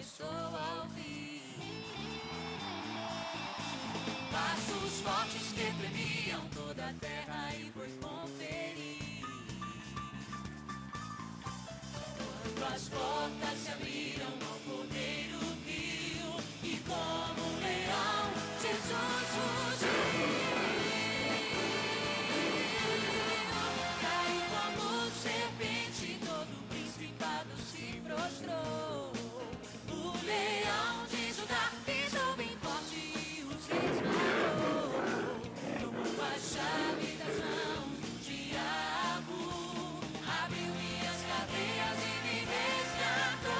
começou a ouvir passos fortes que tremiam toda a terra e foi conferir. Quando as portas se abriram, o Cordeiro viu e como um leão Jesus fugiu. Caiu como serpente, todo o principado se prostrou. O leão de Judá pisou bem forte e os esmagou. Tomou a chave das mãos do diabo, abriu minhas cadeias e me resgatou.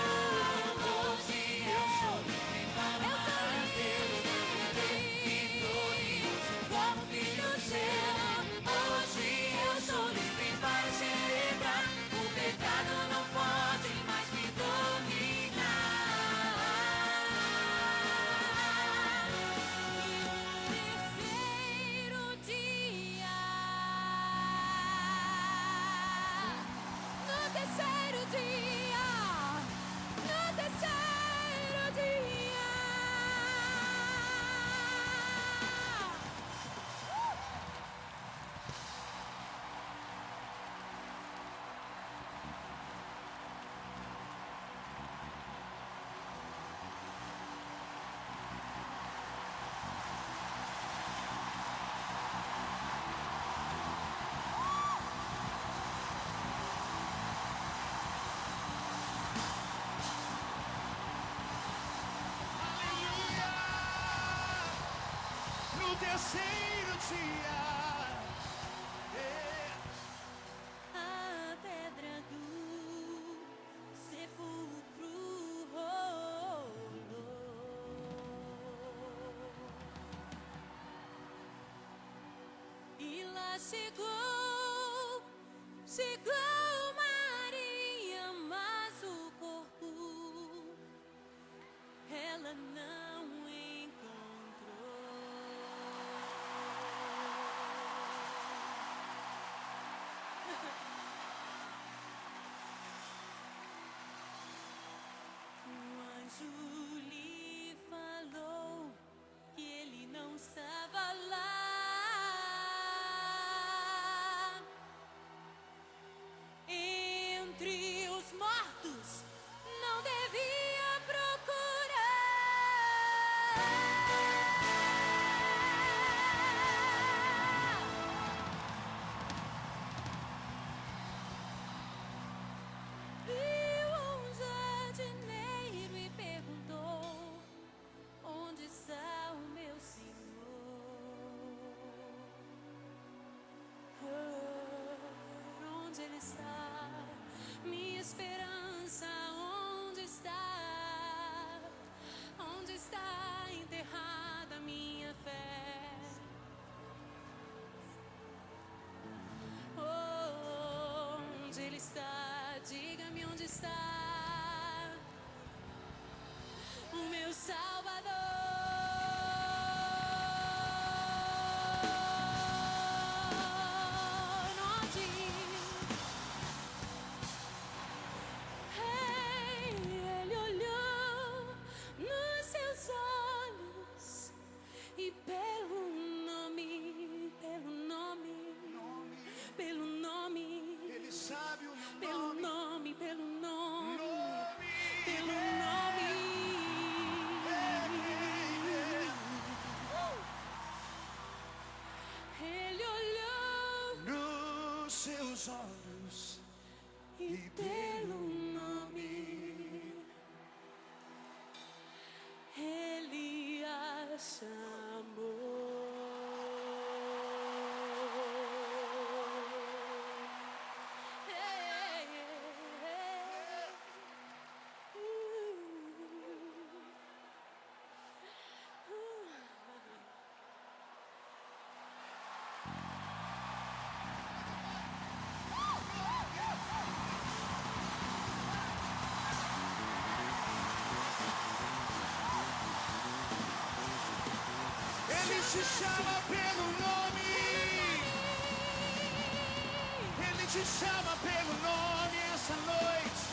Hoje eu sou livre para amar a Deus, vitorioso como filho seu. Hoje eu sou livre para celebrar, o pecado não pode mais me dominar. Terceiro dia, a pedra do sepulcro rolou e lá chegou Maria, mas o corpo ela não encontrou. O anjo lhe falou que ele não estava lá. Entre os mortos não devia procurar. Viu um jardineiro e perguntou: onde está o meu Senhor? Onde ele está? Minha esperança, onde está? Onde está enterrada minha fé? Onde ele está? Diga-me onde está o meu Salvador. Ele olhou nos seus olhos e pelo nome, ele sabe o meu pelo nome. nome, pelo nome, Nome. pelo nome. Ele olhou Nos seus olhos e pelo nome ele a chamou. Ele te chama pelo nome. Ele te chama pelo nome essa noite.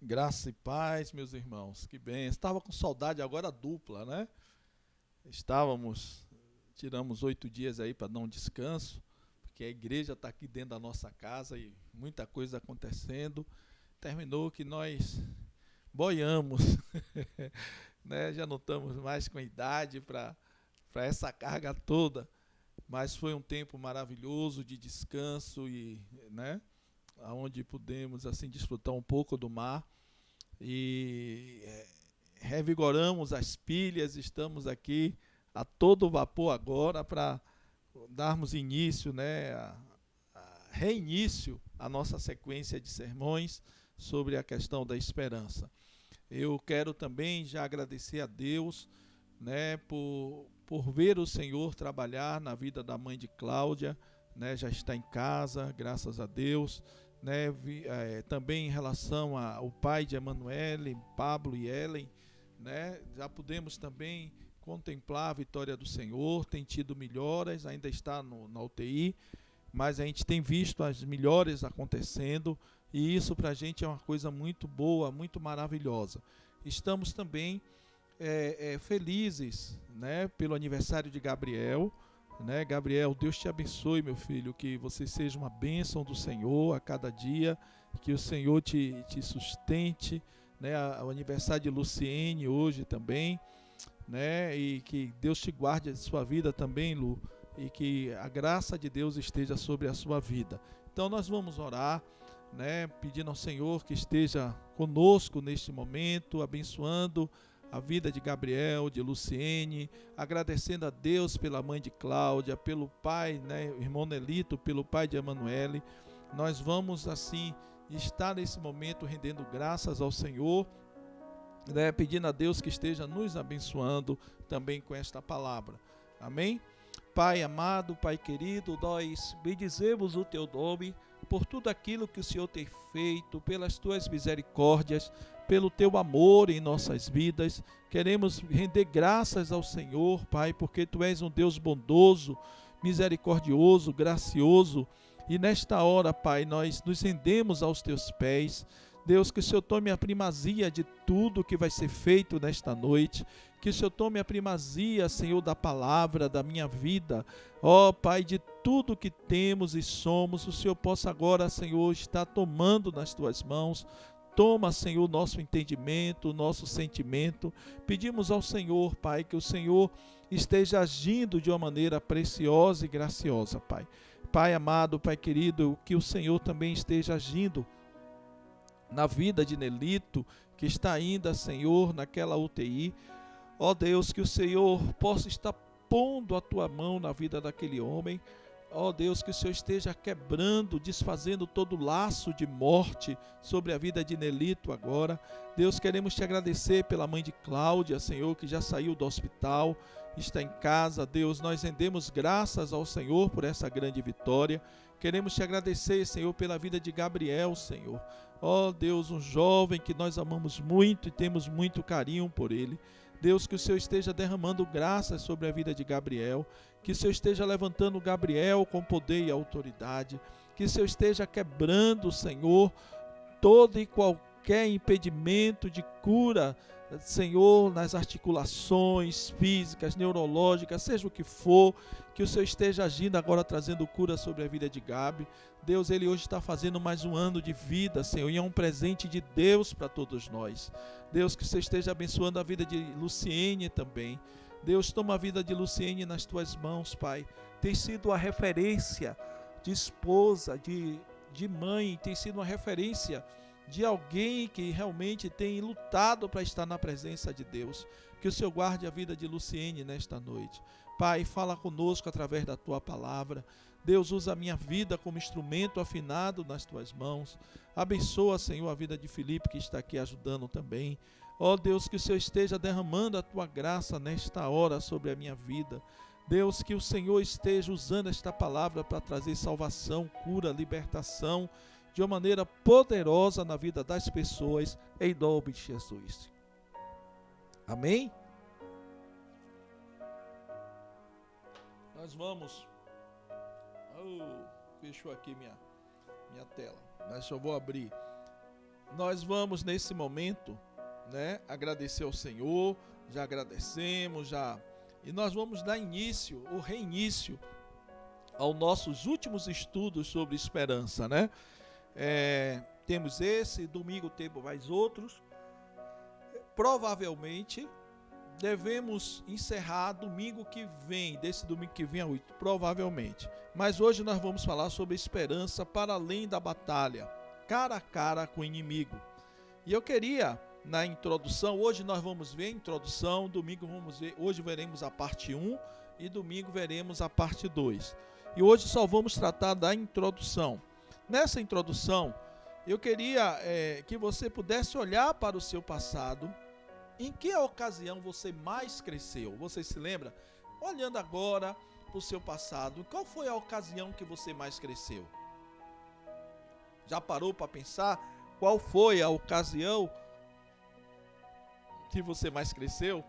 Graça e paz, meus irmãos. Que bem. Estava com saudade agora dupla, né? Tiramos 8 dias aí para dar um descanso, porque a igreja está aqui dentro da nossa casa e muita coisa acontecendo. Terminou que nós boiamos, né? Já não estamos mais com idade para essa carga toda, mas foi um tempo maravilhoso de descanso e, né? Onde pudemos assim desfrutar um pouco do mar e revigoramos as pilhas. Estamos aqui a todo vapor agora para darmos início, né, reinício à nossa sequência de sermões sobre a questão da esperança. Eu quero também já agradecer a Deus, né, por ver o Senhor trabalhar na vida da mãe de Cláudia, né, já está em casa, graças a Deus. Né, também em relação ao pai de Emanuele, Pablo e Ellen, né, já podemos também contemplar a vitória do Senhor. Tem tido melhoras, ainda está na UTI, mas a gente tem visto as melhoras acontecendo e isso para a gente é uma coisa muito boa, muito maravilhosa. Estamos também felizes, né, pelo aniversário de Gabriel. Né, Gabriel, Deus te abençoe, meu filho, que você seja uma bênção do Senhor a cada dia, que o Senhor te sustente, né, o aniversário de Luciene hoje também, né, e que Deus te guarde a sua vida também, Lu, e que a graça de Deus esteja sobre a sua vida. Então nós vamos orar, né, pedindo ao Senhor que esteja conosco neste momento, abençoando a vida de Gabriel, de Luciene, agradecendo a Deus pela mãe de Cláudia, pelo pai, né, o irmão Nelito, pelo pai de Emanuele. Nós vamos assim estar nesse momento rendendo graças ao Senhor, né, pedindo a Deus que esteja nos abençoando também com esta palavra. Amém? Pai amado, Pai querido, nós bendizemos o Teu nome por tudo aquilo que o Senhor tem feito, pelas Tuas misericórdias, pelo Teu amor em nossas vidas. Queremos render graças ao Senhor, Pai, porque Tu és um Deus bondoso, misericordioso, gracioso. E nesta hora, Pai, nós nos rendemos aos Teus pés. Deus, que o Senhor tome a primazia de tudo que vai ser feito nesta noite. Que o Senhor tome a primazia, Senhor, da palavra, da minha vida. Ó Pai, de tudo que temos e somos, o Senhor possa agora, Senhor, estar tomando nas Tuas mãos. Toma, Senhor, nosso entendimento, nosso sentimento. Pedimos ao Senhor, Pai, que o Senhor esteja agindo de uma maneira preciosa e graciosa, Pai. Pai amado, Pai querido, que o Senhor também esteja agindo na vida de Nelito, que está ainda, Senhor, naquela UTI. Ó Deus, que o Senhor possa estar pondo a Tua mão na vida daquele homem. Ó Deus, que o Senhor esteja quebrando, desfazendo todo laço de morte sobre a vida de Nelito agora. Deus, queremos Te agradecer pela mãe de Cláudia, Senhor, que já saiu do hospital, está em casa. Deus, nós rendemos graças ao Senhor por essa grande vitória. Queremos Te agradecer, Senhor, pela vida de Gabriel, Senhor. Ó Deus, um jovem que nós amamos muito e temos muito carinho por ele. Deus, que o Senhor esteja derramando graças sobre a vida de Gabriel, que o Senhor esteja levantando Gabriel com poder e autoridade, que o Senhor esteja quebrando, Senhor, todo e qualquer impedimento de cura, Senhor, nas articulações físicas, neurológicas, seja o que for, que o Senhor esteja agindo agora, trazendo cura sobre a vida de Gabi. Deus, ele hoje está fazendo mais um ano de vida, Senhor, e é um presente de Deus para todos nós. Deus, que você esteja abençoando a vida de Luciene também. Deus, toma a vida de Luciene nas Tuas mãos, Pai. Tem sido a referência de esposa, de mãe, tem sido uma referência de alguém que realmente tem lutado para estar na presença de Deus. Que o Senhor guarde a vida de Luciene nesta noite. Pai, fala conosco através da Tua palavra. Deus, usa a minha vida como instrumento afinado nas Tuas mãos. Abençoa, Senhor, a vida de Felipe, que está aqui ajudando também. Ó Deus, que o Senhor esteja derramando a Tua graça nesta hora sobre a minha vida. Deus, que o Senhor esteja usando esta palavra para trazer salvação, cura, libertação, de uma maneira poderosa na vida das pessoas, em nome de Jesus. Amém? Nós vamos... fechou aqui minha tela, mas eu vou abrir. nós vamos nesse momento, né, agradecer ao Senhor, já agradecemos, e nós vamos dar início, ou reinício, aos nossos últimos estudos sobre esperança, né? Temos esse, domingo temos mais outros. Provavelmente devemos encerrar domingo que vem, desse domingo que vem a 8, provavelmente. Mas hoje nós vamos falar sobre esperança para além da batalha, cara a cara com o inimigo. E eu queria, na introdução, hoje nós vamos ver a introdução, domingo vamos ver, hoje veremos a parte 1 e domingo veremos a parte 2. E hoje só vamos tratar da introdução. Nessa introdução, eu queria que você pudesse olhar para o seu passado. Em que ocasião você mais cresceu? Você se lembra? Olhando agora para o seu passado, qual foi a ocasião que você mais cresceu? Já parou para pensar qual foi a ocasião que você mais cresceu?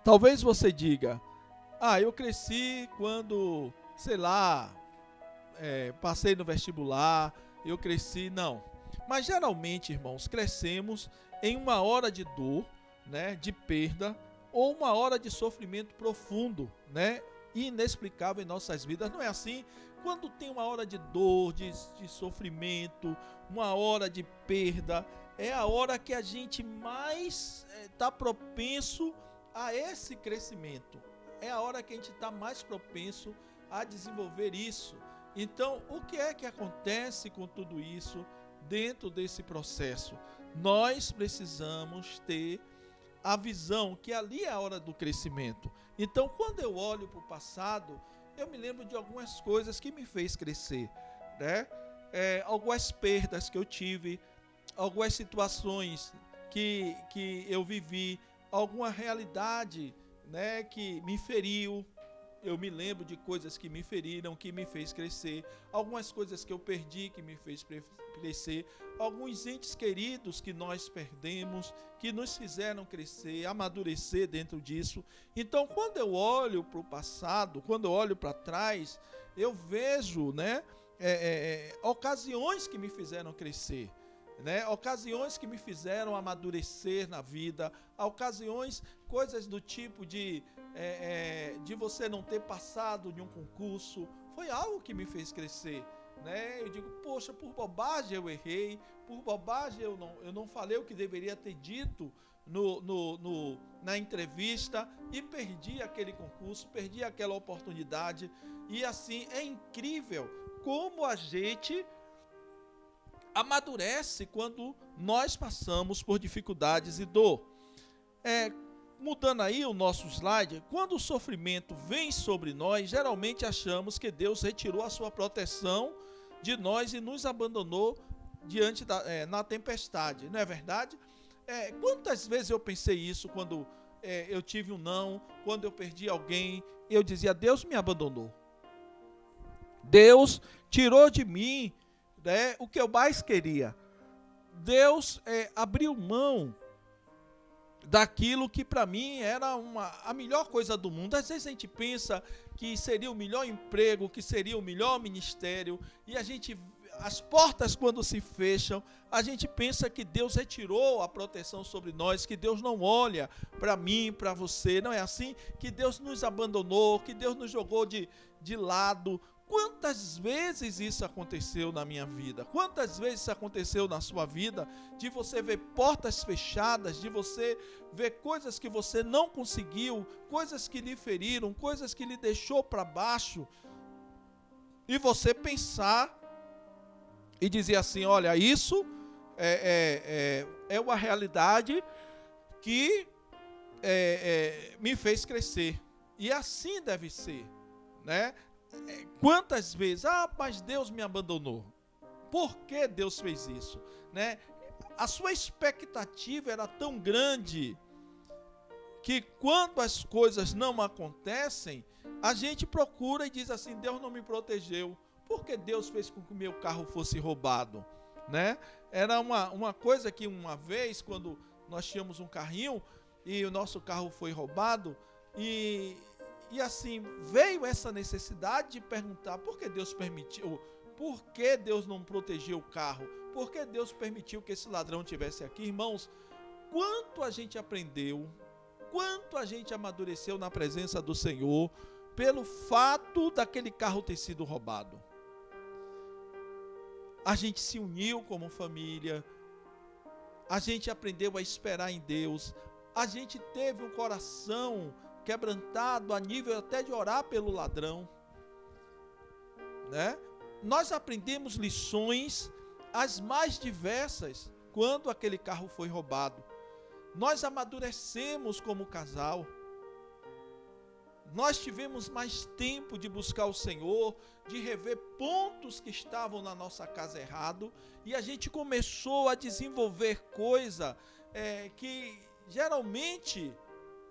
Talvez você diga: eu cresci quando, sei lá, passei no vestibular, eu cresci. Não. Mas geralmente, irmãos, crescemos em uma hora de dor, né, de perda, ou uma hora de sofrimento profundo, né, e inexplicável em nossas vidas. Não é assim? Quando tem uma hora de dor, de sofrimento, uma hora de perda, é a hora que a gente mais está propenso a esse crescimento. É a hora que a gente está mais propenso a desenvolver isso. Então, o que é que acontece com tudo isso dentro desse processo? Nós precisamos ter a visão que ali é a hora do crescimento. Então, quando eu olho para o passado, eu me lembro de algumas coisas que me fez crescer, né? Algumas perdas que eu tive, algumas situações que eu vivi, alguma realidade, né, que me feriu. Eu me lembro de coisas que me feriram, que me fez crescer, algumas coisas que eu perdi, que me fez crescer, alguns entes queridos que nós perdemos, que nos fizeram crescer, amadurecer dentro disso. Então, quando eu olho para o passado, quando eu olho para trás, eu vejo, né, ocasiões que me fizeram crescer, né, ocasiões que me fizeram amadurecer na vida, ocasiões, coisas do tipo de você não ter passado de um concurso, foi algo que me fez crescer, né? Eu digo, poxa, por bobagem eu errei, por bobagem eu não falei o que deveria ter dito na entrevista e perdi aquele concurso, perdi aquela oportunidade. E assim, é incrível como a gente amadurece quando nós passamos por dificuldades e dor. Mudando aí o nosso slide, quando o sofrimento vem sobre nós, geralmente achamos que Deus retirou a sua proteção de nós e nos abandonou diante na tempestade, não é verdade? Quantas vezes eu pensei isso quando eu tive um não, quando eu perdi alguém, eu dizia: Deus me abandonou, Deus tirou de mim, né, o que eu mais queria, Deus abriu mão daquilo que para mim era a melhor coisa do mundo. Às vezes a gente pensa que seria o melhor emprego, que seria o melhor ministério, e as portas quando se fecham, a gente pensa que Deus retirou a proteção sobre nós, que Deus não olha para mim, para você. Não é assim? Que Deus nos abandonou, que Deus nos jogou de lado. Quantas vezes isso aconteceu na minha vida? Quantas vezes isso aconteceu na sua vida? De você ver portas fechadas, de você ver coisas que você não conseguiu, coisas que lhe feriram, coisas que lhe deixou para baixo, e você pensar e dizer assim: olha, isso é uma realidade que me fez crescer, e assim deve ser, né? Quantas vezes, mas Deus me abandonou. Por que Deus fez isso, né? A sua expectativa era tão grande que quando as coisas não acontecem, a gente procura e diz assim: Deus não me protegeu. Por que Deus fez com que o meu carro fosse roubado, né? Era uma coisa que uma vez, quando nós tínhamos um carrinho e o nosso carro foi roubado, e assim, veio essa necessidade de perguntar por que Deus permitiu, Por que Deus não protegeu o carro? Por que Deus permitiu que esse ladrão estivesse aqui? Irmãos, quanto a gente aprendeu, quanto a gente amadureceu na presença do Senhor, pelo fato daquele carro ter sido roubado. A gente se uniu como família, a gente aprendeu a esperar em Deus, a gente teve um coração quebrantado a nível até de orar pelo ladrão, né? Nós aprendemos lições as mais diversas quando aquele carro foi roubado. Nós amadurecemos como casal. Nós tivemos mais tempo de buscar o Senhor, de rever pontos que estavam na nossa casa errado, e a gente começou a desenvolver coisa que geralmente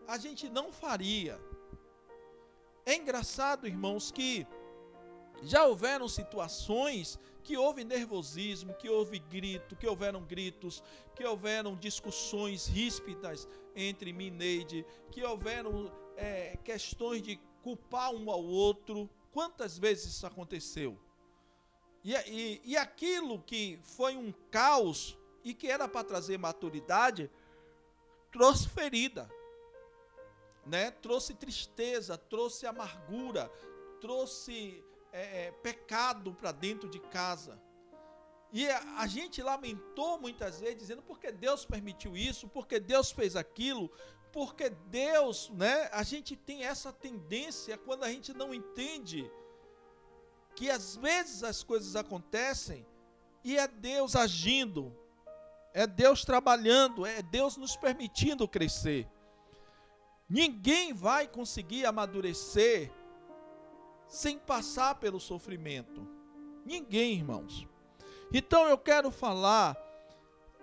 a gente não faria. É engraçado, irmãos, que já houveram situações que houve nervosismo, que houve grito, que houveram gritos, que houveram discussões ríspidas entre mim e Neide, que houveram questões de culpar um ao outro. Quantas vezes isso aconteceu? E aquilo que foi um caos e que era para trazer maturidade, trouxe ferida, né? Trouxe tristeza, trouxe amargura, trouxe pecado para dentro de casa. E a gente lamentou muitas vezes, dizendo: por que Deus permitiu isso? Por que Deus fez aquilo? Porque Deus, né? A gente tem essa tendência, quando a gente não entende que às vezes as coisas acontecem e é Deus agindo, é Deus trabalhando, é Deus nos permitindo crescer. Ninguém vai conseguir amadurecer sem passar pelo sofrimento. Ninguém, irmãos. Então eu quero falar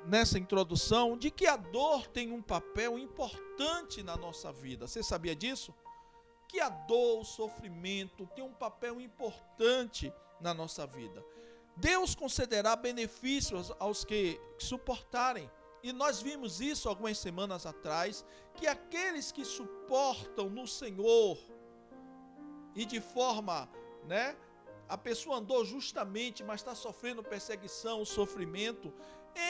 nessa introdução de que a dor tem um papel importante na nossa vida. Você sabia disso? Que a dor, o sofrimento tem um papel importante na nossa vida. Deus concederá benefícios aos que suportarem. E nós vimos isso algumas semanas atrás, que aqueles que suportam no Senhor e de forma, né, a pessoa andou justamente, mas está sofrendo perseguição, sofrimento,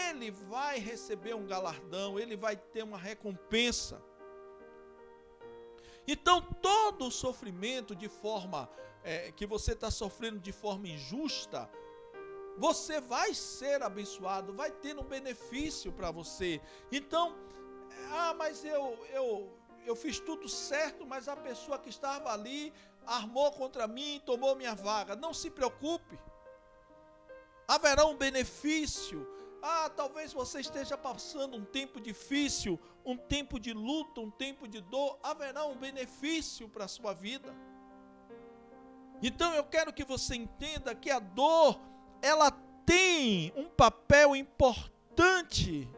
ele vai receber um galardão, ele vai ter uma recompensa. Então, todo o sofrimento de forma que você está sofrendo de forma injusta, você vai ser abençoado, vai ter um benefício para você. Então, mas eu fiz tudo certo, mas a pessoa que estava ali armou contra mim, tomou minha vaga. Não se preocupe, haverá um benefício. Talvez você esteja passando um tempo difícil, um tempo de luta, um tempo de dor, haverá um benefício para a sua vida. Então eu quero que você entenda que a dor, ela tem um papel importante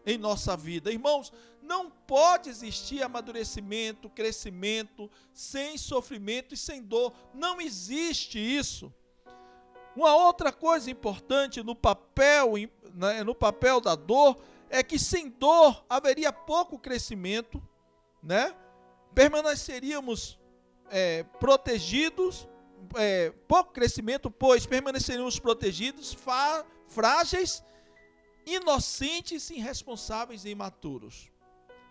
em nossa vida. Irmãos, não pode existir amadurecimento, crescimento, sem sofrimento e sem dor. Não existe isso. Uma outra coisa importante no papel da dor é que sem dor haveria pouco crescimento, né? Permaneceríamos protegidos, pouco crescimento, pois permaneceríamos protegidos, frágeis, inocentes, irresponsáveis e imaturos.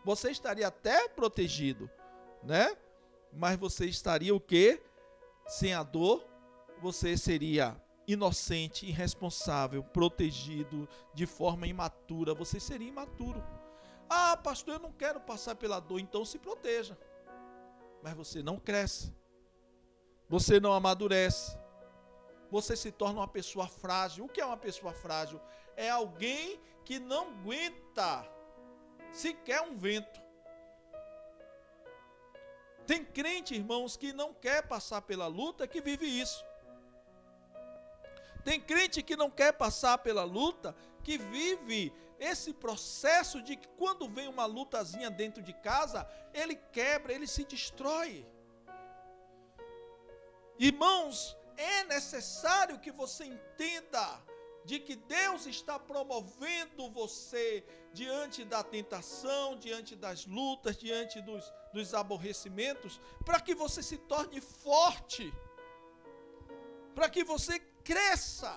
Você estaria até protegido, né? Mas você estaria o quê? Sem a dor, você seria inocente, irresponsável, protegido de forma imatura. Você seria imaturo. Pastor, eu não quero passar pela dor. Então se proteja. Mas você não cresce. Você não amadurece. Você se torna uma pessoa frágil. O que é uma pessoa frágil? É alguém que não aguenta sequer um vento. Tem crente, irmãos, que não quer passar pela luta, que vive isso. Tem crente que não quer passar pela luta, que vive esse processo de que quando vem uma lutazinha dentro de casa, ele quebra, ele se destrói. Irmãos, é necessário que você entenda de que Deus está promovendo você diante da tentação, diante das lutas, diante dos aborrecimentos, para que você se torne forte, para que você cresça.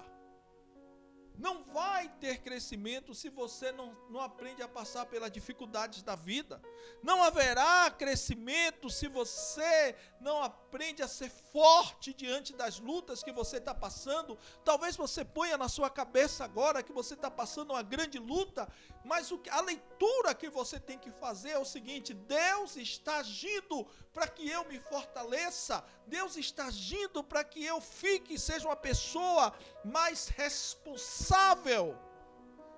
Não vai ter crescimento se você não aprende a passar pelas dificuldades da vida. Não haverá crescimento se você não aprende a ser forte diante das lutas que você está passando. Talvez você ponha na sua cabeça agora que você está passando uma grande luta, mas a leitura que você tem que fazer é o seguinte: Deus está agindo para que eu me fortaleça. Deus está agindo para que eu seja uma pessoa mais responsável.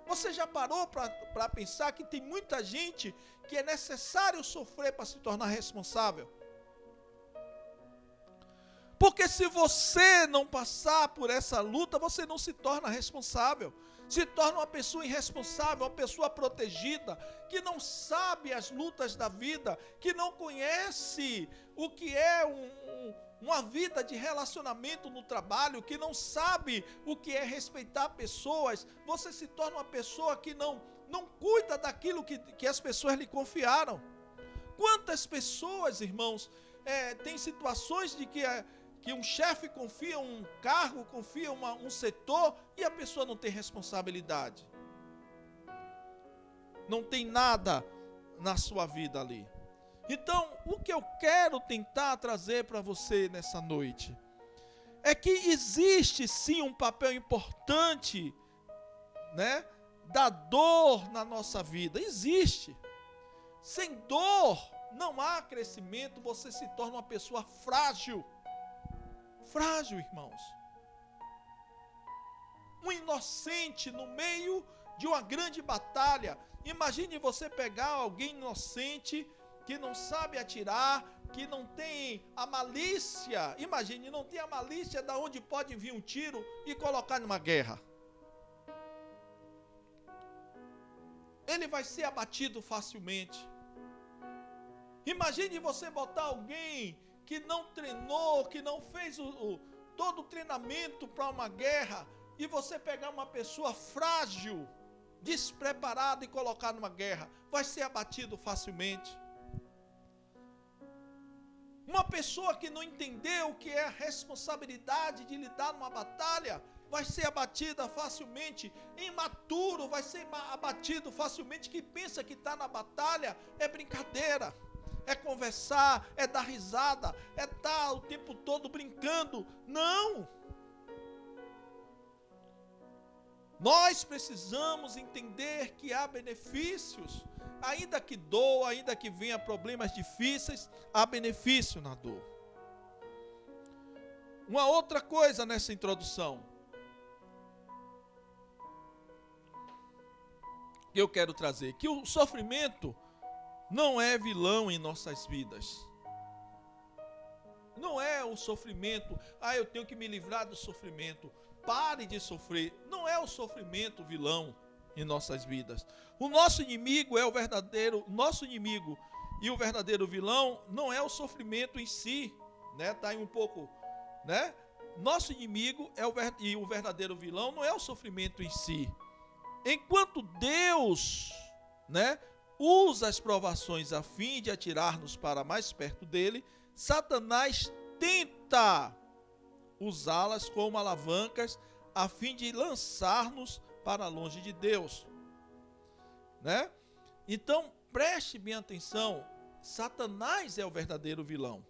Você já parou para pensar que tem muita gente que é necessário sofrer para se tornar responsável? Porque se você não passar por essa luta, você não se torna responsável. Se torna uma pessoa irresponsável, uma pessoa protegida, que não sabe as lutas da vida, que não conhece o que é uma vida de relacionamento no trabalho, que não sabe o que é respeitar pessoas. Você se torna uma pessoa que não cuida daquilo que as pessoas lhe confiaram. Quantas pessoas, irmãos, tem situações de que um chefe confia um cargo, confia um setor, e a pessoa não tem responsabilidade. Não tem nada na sua vida ali. Então, o que eu quero tentar trazer para você nessa noite é que existe sim um papel importante, né, da dor na nossa vida. Existe. Sem dor não há crescimento, você se torna uma pessoa frágil. Frágil, irmãos. Um inocente no meio de uma grande batalha. Imagine você pegar alguém inocente, que não sabe atirar, que não tem a malícia. Imagine, não tem a malícia da onde pode vir um tiro e colocar numa guerra. Ele vai ser abatido facilmente. Imagine você botar alguém que não treinou, que não fez todo o treinamento para uma guerra, e você pegar uma pessoa frágil, despreparada e colocar numa guerra, vai ser abatido facilmente. Uma pessoa que não entendeu o que é a responsabilidade de lidar numa batalha, vai ser abatida facilmente. Imaturo vai ser abatido facilmente. Que pensa que está na batalha é brincadeira, é conversar, é dar risada, é estar o tempo todo brincando. Não! Nós precisamos entender que há benefícios, ainda que doa, ainda que venha problemas difíceis, há benefício na dor. Uma outra coisa nessa introdução que eu quero trazer, que o sofrimento não é vilão em nossas vidas. Não é o sofrimento, eu tenho que me livrar do sofrimento. Pare de sofrer. Não é o sofrimento vilão em nossas vidas. O nosso inimigo é o verdadeiro, nosso inimigo e o verdadeiro vilão não é o sofrimento em si, né? Tá aí um pouco, né? Nosso inimigo e o verdadeiro vilão não é o sofrimento em si. Enquanto Deus, né, usa as provações a fim de atirar-nos para mais perto dele, Satanás tenta usá-las como alavancas a fim de lançar-nos para longe de Deus, né? Então, preste bem atenção, Satanás é o verdadeiro vilão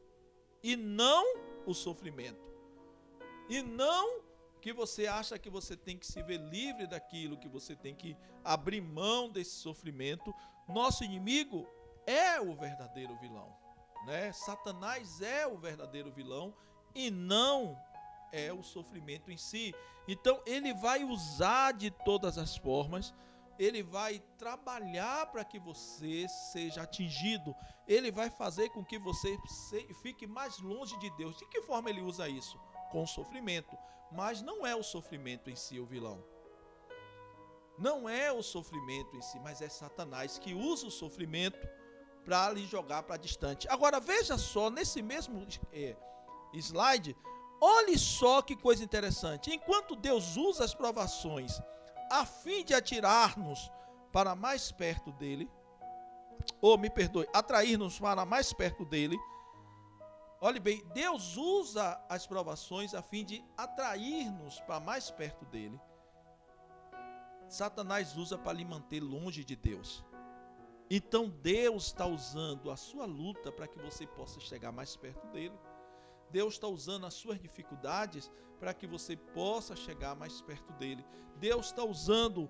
e não o sofrimento. E não que você acha que você tem que se ver livre daquilo, que você tem que abrir mão desse sofrimento. Nosso inimigo é o verdadeiro vilão, né? Satanás é o verdadeiro vilão e não é o sofrimento em si. Então ele vai usar de todas as formas, ele vai trabalhar para que você seja atingido, ele vai fazer com que você fique mais longe de Deus. De que forma ele usa isso? Com sofrimento. Mas não é o sofrimento em si o vilão. Não é o sofrimento em si, mas é Satanás que usa o sofrimento para lhe jogar para distante. Agora veja só, nesse mesmo slide, olhe só que coisa interessante. Enquanto Deus usa as provações a fim de atirar-nos para mais perto dele, atrair-nos para mais perto dele, Olhe bem, Deus usa as provações a fim de atrair-nos para mais perto dele. Satanás usa para lhe manter longe de Deus. Então Deus está usando a sua luta para que você possa chegar mais perto dele. Deus está usando as suas dificuldades para que você possa chegar mais perto dele. Deus está usando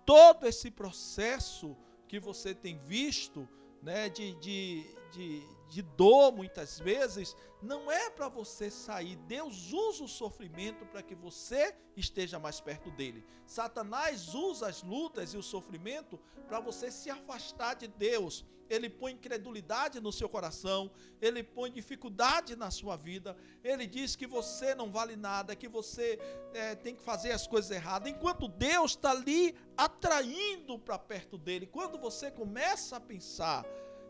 todo esse processo que você tem visto, né, de dor muitas vezes, não é para você sair. Deus usa o sofrimento para que você esteja mais perto dele. Satanás usa as lutas e o sofrimento para você se afastar de Deus. Ele põe incredulidade no seu coração, ele põe dificuldade na sua vida, ele diz que você não vale nada, que você tem que fazer as coisas erradas, enquanto Deus está ali atraindo para perto dele. Quando você começa a pensar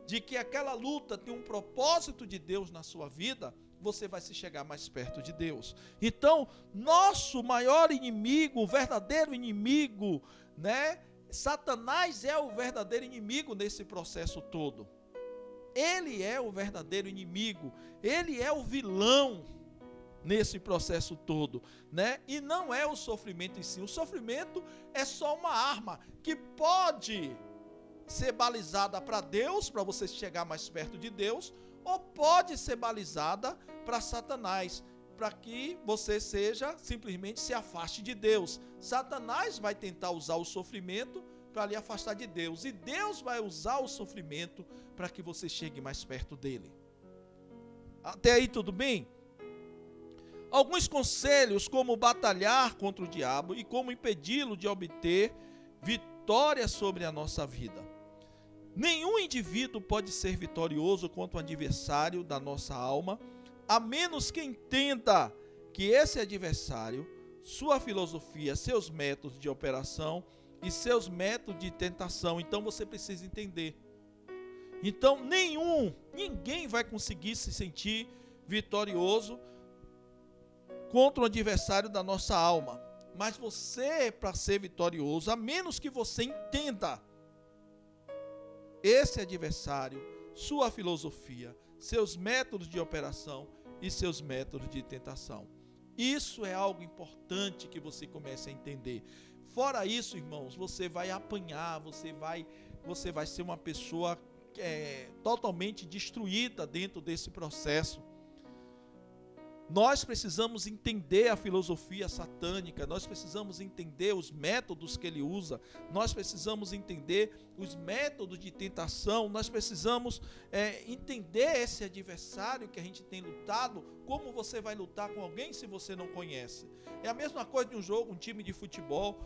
de que aquela luta tem um propósito de Deus na sua vida, você vai se chegar mais perto de Deus. Então, nosso maior inimigo, o verdadeiro inimigo, né? Satanás é o verdadeiro inimigo nesse processo todo. Ele é o verdadeiro inimigo, ele é o vilão nesse processo todo, né? E não é o sofrimento em si. O sofrimento é só uma arma que pode ser balizada para Deus, para você chegar mais perto de Deus, ou pode ser balizada para Satanás, para que você simplesmente se afaste de Deus. Satanás vai tentar usar o sofrimento para lhe afastar de Deus, e Deus vai usar o sofrimento para que você chegue mais perto dele. Até aí tudo bem? Alguns conselhos como batalhar contra o diabo e como impedi-lo de obter vitória sobre a nossa vida. Nenhum indivíduo pode ser vitorioso contra o adversário da nossa alma, a menos que entenda que esse adversário, sua filosofia, seus métodos de operação e seus métodos de tentação. Então você precisa entender. Então ninguém vai conseguir se sentir vitorioso contra o adversário da nossa alma. Mas você, para ser vitorioso, a menos que você entenda esse adversário, sua filosofia, seus métodos de operação e seus métodos de tentação. Isso é algo importante que você comece a entender. Fora isso, irmãos, você vai apanhar, você vai ser uma pessoa totalmente destruída dentro desse processo. Nós precisamos entender a filosofia satânica, nós precisamos entender os métodos que ele usa, nós precisamos entender os métodos de tentação, nós precisamos entender esse adversário que a gente tem lutado. Como você vai lutar com alguém se você não conhece? É a mesma coisa de um jogo, um time de futebol.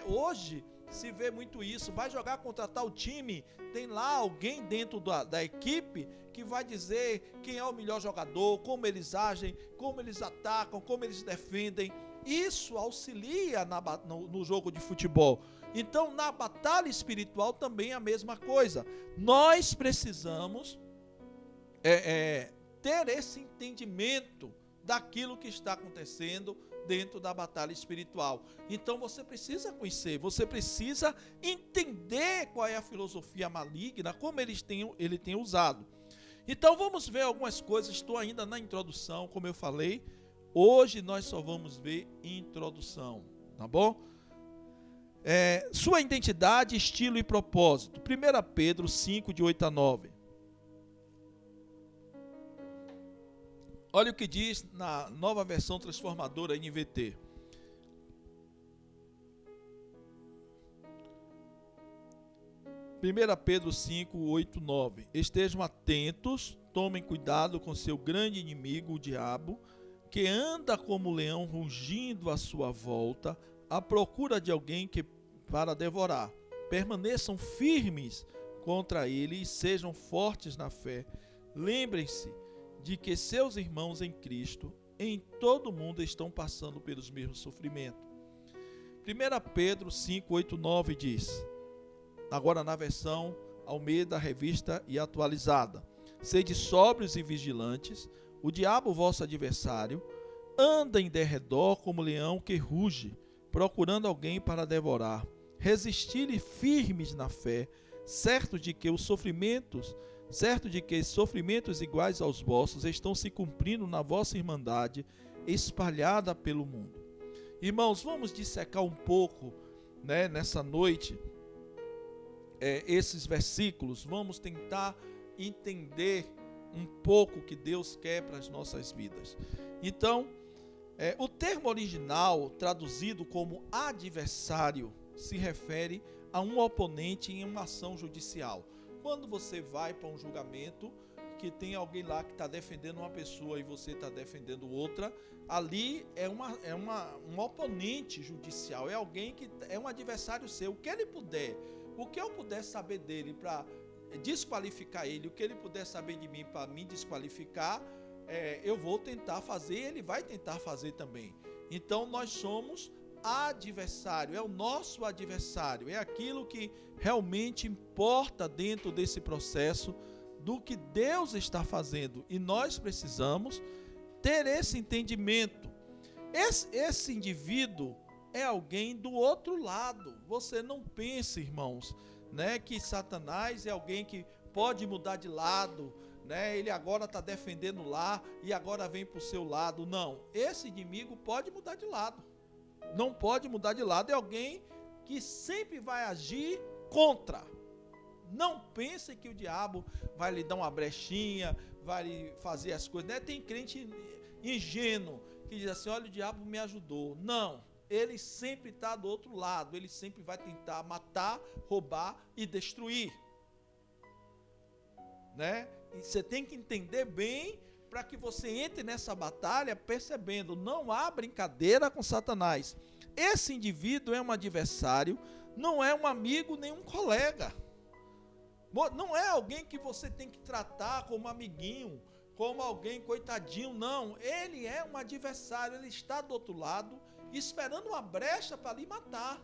Hoje se vê muito isso, vai jogar contra tal time, tem lá alguém dentro da equipe que vai dizer quem é o melhor jogador, como eles agem, como eles atacam, como eles defendem. Isso auxilia no jogo de futebol. Então, na batalha espiritual também é a mesma coisa. Nós precisamos ter esse entendimento daquilo que está acontecendo dentro da batalha espiritual. Então você precisa conhecer, você precisa entender qual é a filosofia maligna, como ele tem usado. Então vamos ver algumas coisas. Estou ainda na introdução, como eu falei. Hoje nós só vamos ver introdução, tá bom? Sua identidade, estilo e propósito. 1 Pedro 5, de 8 a 9. Olha o que diz na nova versão transformadora NVT. Primeira Pedro 5, 8, 9. Estejam atentos, tomem cuidado com seu grande inimigo, o diabo, que anda como leão rugindo à sua volta, à procura de alguém para devorar. Permaneçam firmes contra ele e sejam fortes na fé. Lembrem-se de que seus irmãos em Cristo, em todo o mundo, estão passando pelos mesmos sofrimentos. 1 Pedro 5, 8, 9 diz, agora na versão Almeida, revista e atualizada: sede sóbrios e vigilantes, o diabo, vosso adversário, anda em derredor como leão que ruge, procurando alguém para devorar. Resisti-lhe firmes na fé, certos de que os sofrimentos certo de que sofrimentos iguais aos vossos estão se cumprindo na vossa irmandade, espalhada pelo mundo. Irmãos, vamos dissecar um pouco, né, nessa noite, esses versículos. Vamos tentar entender um pouco o que Deus quer para as nossas vidas. Então, o termo original, traduzido como adversário, se refere a um oponente em uma ação judicial. Quando você vai para um julgamento, que tem alguém lá que está defendendo uma pessoa e você está defendendo outra, ali é um oponente judicial, é alguém que é um adversário seu. O que eu puder saber dele para desqualificar ele, o que ele puder saber de mim para me desqualificar, eu vou tentar fazer, ele vai tentar fazer também. Então nós somos adversário, é o nosso adversário, é aquilo que realmente importa dentro desse processo do que Deus está fazendo, e nós precisamos ter esse entendimento. Esse indivíduo é alguém do outro lado. Você não pense, irmãos, né, que Satanás é alguém que pode mudar de lado, né, ele agora está defendendo lá e agora vem para o seu lado. Não, esse inimigo pode mudar de lado, não pode mudar de lado, é alguém que sempre vai agir contra. Não pense que o diabo vai lhe dar uma brechinha, vai lhe fazer as coisas, né? Tem crente ingênuo que diz assim: olha, o diabo me ajudou. Não, ele sempre está do outro lado, ele sempre vai tentar matar, roubar e destruir, né? E você tem que entender bem para que você entre nessa batalha percebendo, não há brincadeira com Satanás. Esse indivíduo é um adversário, não é um amigo nem um colega. Não é alguém que você tem que tratar como amiguinho, como alguém coitadinho, não. Ele é um adversário, ele está do outro lado, esperando uma brecha para lhe matar.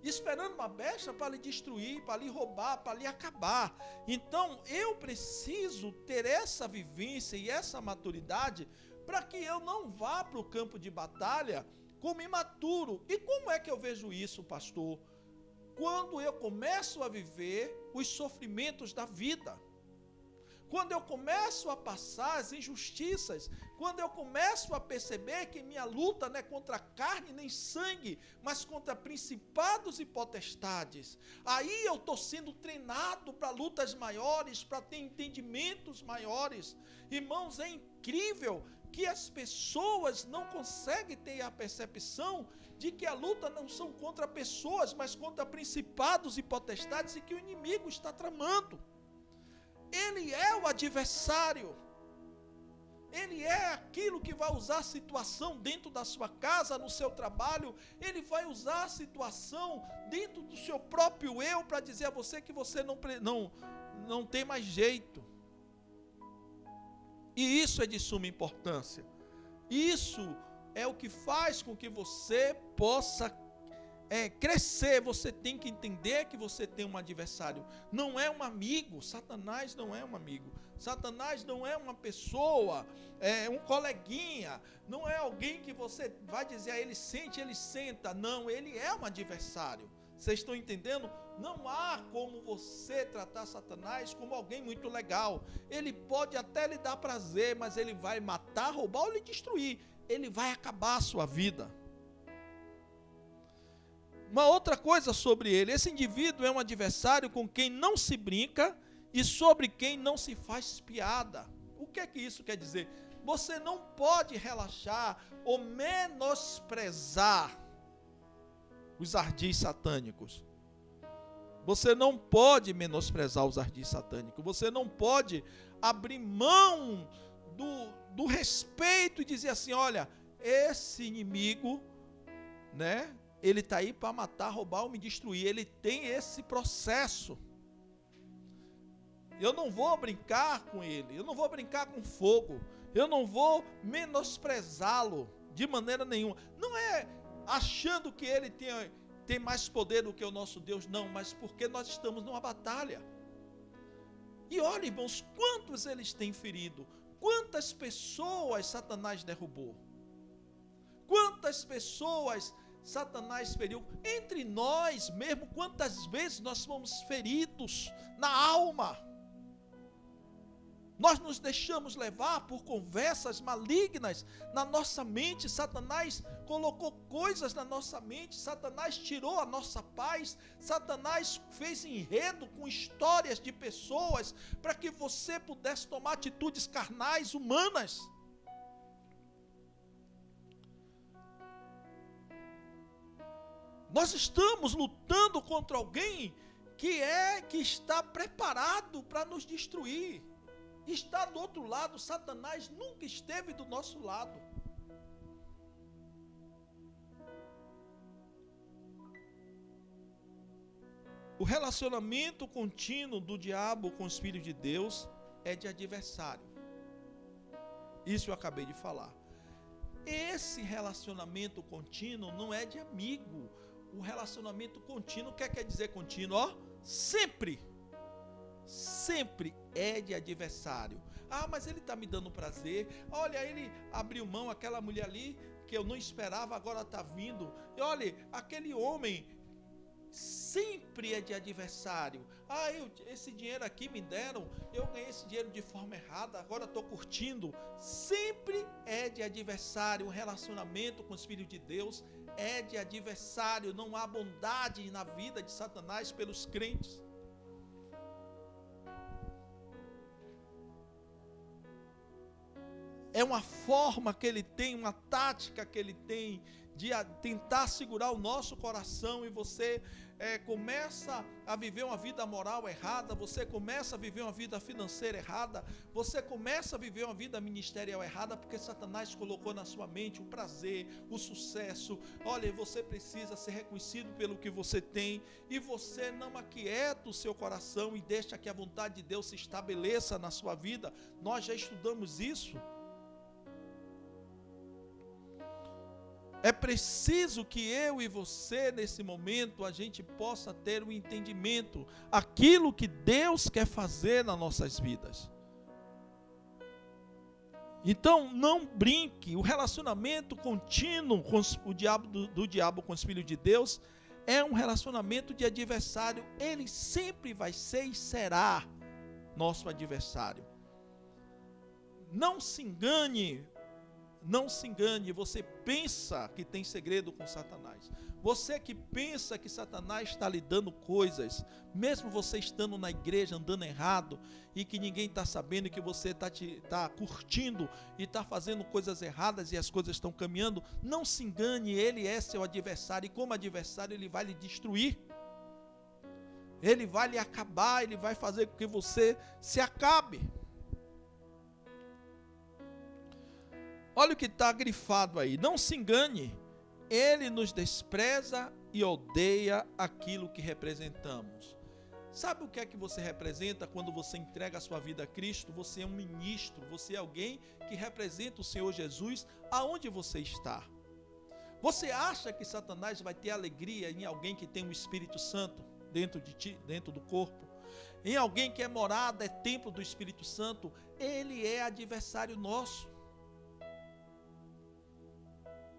Esperando uma brecha para lhe destruir, para lhe roubar, para lhe acabar. Então, eu preciso ter essa vivência e essa maturidade para que eu não vá para o campo de batalha como imaturo. E como é que eu vejo isso, pastor? Quando eu começo a viver os sofrimentos da vida, quando eu começo a passar as injustiças, quando eu começo a perceber que minha luta não é contra carne nem sangue, mas contra principados e potestades, aí eu estou sendo treinado para lutas maiores, para ter entendimentos maiores. Irmãos, é incrível que as pessoas não conseguem ter a percepção de que a luta não são contra pessoas, mas contra principados e potestades, e que o inimigo está tramando. Ele é o adversário. Ele é aquilo que vai usar a situação dentro da sua casa, no seu trabalho. Ele vai usar a situação dentro do seu próprio eu para dizer a você que você não tem mais jeito. E isso é de suma importância. Isso é o que faz com que você possa crescer. Você tem que entender que você tem um adversário. Não é um amigo. Satanás não é um amigo. Satanás não é uma pessoa, um coleguinha. Não é alguém que você vai dizer a ele sente, ele senta. Não, ele é um adversário. Vocês estão entendendo? Não há como você tratar Satanás como alguém muito legal. Ele pode até lhe dar prazer, mas ele vai matar, roubar ou lhe destruir. Ele vai acabar a sua vida. Uma outra coisa sobre ele: esse indivíduo é um adversário com quem não se brinca e sobre quem não se faz piada. O que é que isso quer dizer? Você não pode relaxar ou menosprezar os ardis satânicos. Você não pode menosprezar os ardis satânicos. Você não pode abrir mão do respeito e dizer assim: olha, esse inimigo, né, ele está aí para matar, roubar ou me destruir. Ele tem esse processo. Eu não vou brincar com ele. Eu não vou brincar com fogo. Eu não vou menosprezá-lo de maneira nenhuma. Não é achando que ele tem mais poder do que o nosso Deus, não, mas porque nós estamos numa batalha. E olha, irmãos, quantos eles têm ferido, quantas pessoas Satanás derrubou, quantas pessoas Satanás feriu. Entre nós mesmo, quantas vezes nós fomos feridos na alma? Nós nos deixamos levar por conversas malignas na nossa mente. Satanás colocou coisas na nossa mente. Satanás tirou a nossa paz. Satanás fez enredo com histórias de pessoas para que você pudesse tomar atitudes carnais, humanas. Nós estamos lutando contra alguém que está preparado para nos destruir. Está do outro lado. Satanás nunca esteve do nosso lado. O relacionamento contínuo do diabo com os filhos de Deus é de adversário. Isso eu acabei de falar. Esse relacionamento contínuo não é de amigo. O relacionamento contínuo, o que quer dizer contínuo? Ó, sempre é de adversário. Ah, mas ele está me dando prazer. Olha, ele abriu mão, aquela mulher ali que eu não esperava, agora está vindo. E olha, aquele homem sempre é de adversário. Ah, esse dinheiro aqui me deram, eu ganhei esse dinheiro de forma errada, agora estou curtindo. Sempre é de adversário. O relacionamento com os filhos de Deus é de adversário. Não há bondade na vida de Satanás pelos crentes. É uma forma que ele tem, uma tática que ele tem de tentar segurar o nosso coração, e você começa a viver uma vida moral errada, você começa a viver uma vida financeira errada, você começa a viver uma vida ministerial errada, porque Satanás colocou na sua mente o prazer, o sucesso. Olha, você precisa ser reconhecido pelo que você tem, e você não aquieta o seu coração e deixa que a vontade de Deus se estabeleça na sua vida. Nós já estudamos isso. É preciso que eu e você, nesse momento, a gente possa ter um entendimento, aquilo que Deus quer fazer nas nossas vidas. Então, não brinque. O relacionamento contínuo com do diabo com os filhos de Deus é um relacionamento de adversário. Ele sempre vai ser e será nosso adversário. Não se engane. Não se engane, você pensa que tem segredo com Satanás. Você que pensa que Satanás está lhe dando coisas, mesmo você estando na igreja andando errado, e que ninguém está sabendo, e que você está curtindo e está fazendo coisas erradas e as coisas estão caminhando, não se engane, ele é seu adversário, e como adversário ele vai lhe destruir. Ele vai lhe acabar, ele vai fazer com que você se acabe. Olha o que está grifado aí, não se engane, ele nos despreza e odeia aquilo que representamos. Sabe o que é que você representa quando você entrega a sua vida a Cristo? Você é um ministro, você é alguém que representa o Senhor Jesus aonde você está. Você acha que Satanás vai ter alegria em alguém que tem o Espírito Santo dentro de ti, dentro do corpo? Em alguém que é morada, é templo do Espírito Santo? Ele é adversário nosso.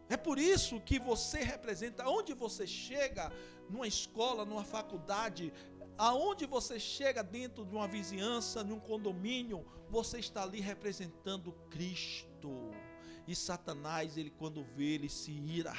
É por isso que você representa, aonde você chega, numa escola, numa faculdade, aonde você chega dentro de uma vizinhança, num condomínio, você está ali representando Cristo. E Satanás, ele quando vê, ele se ira.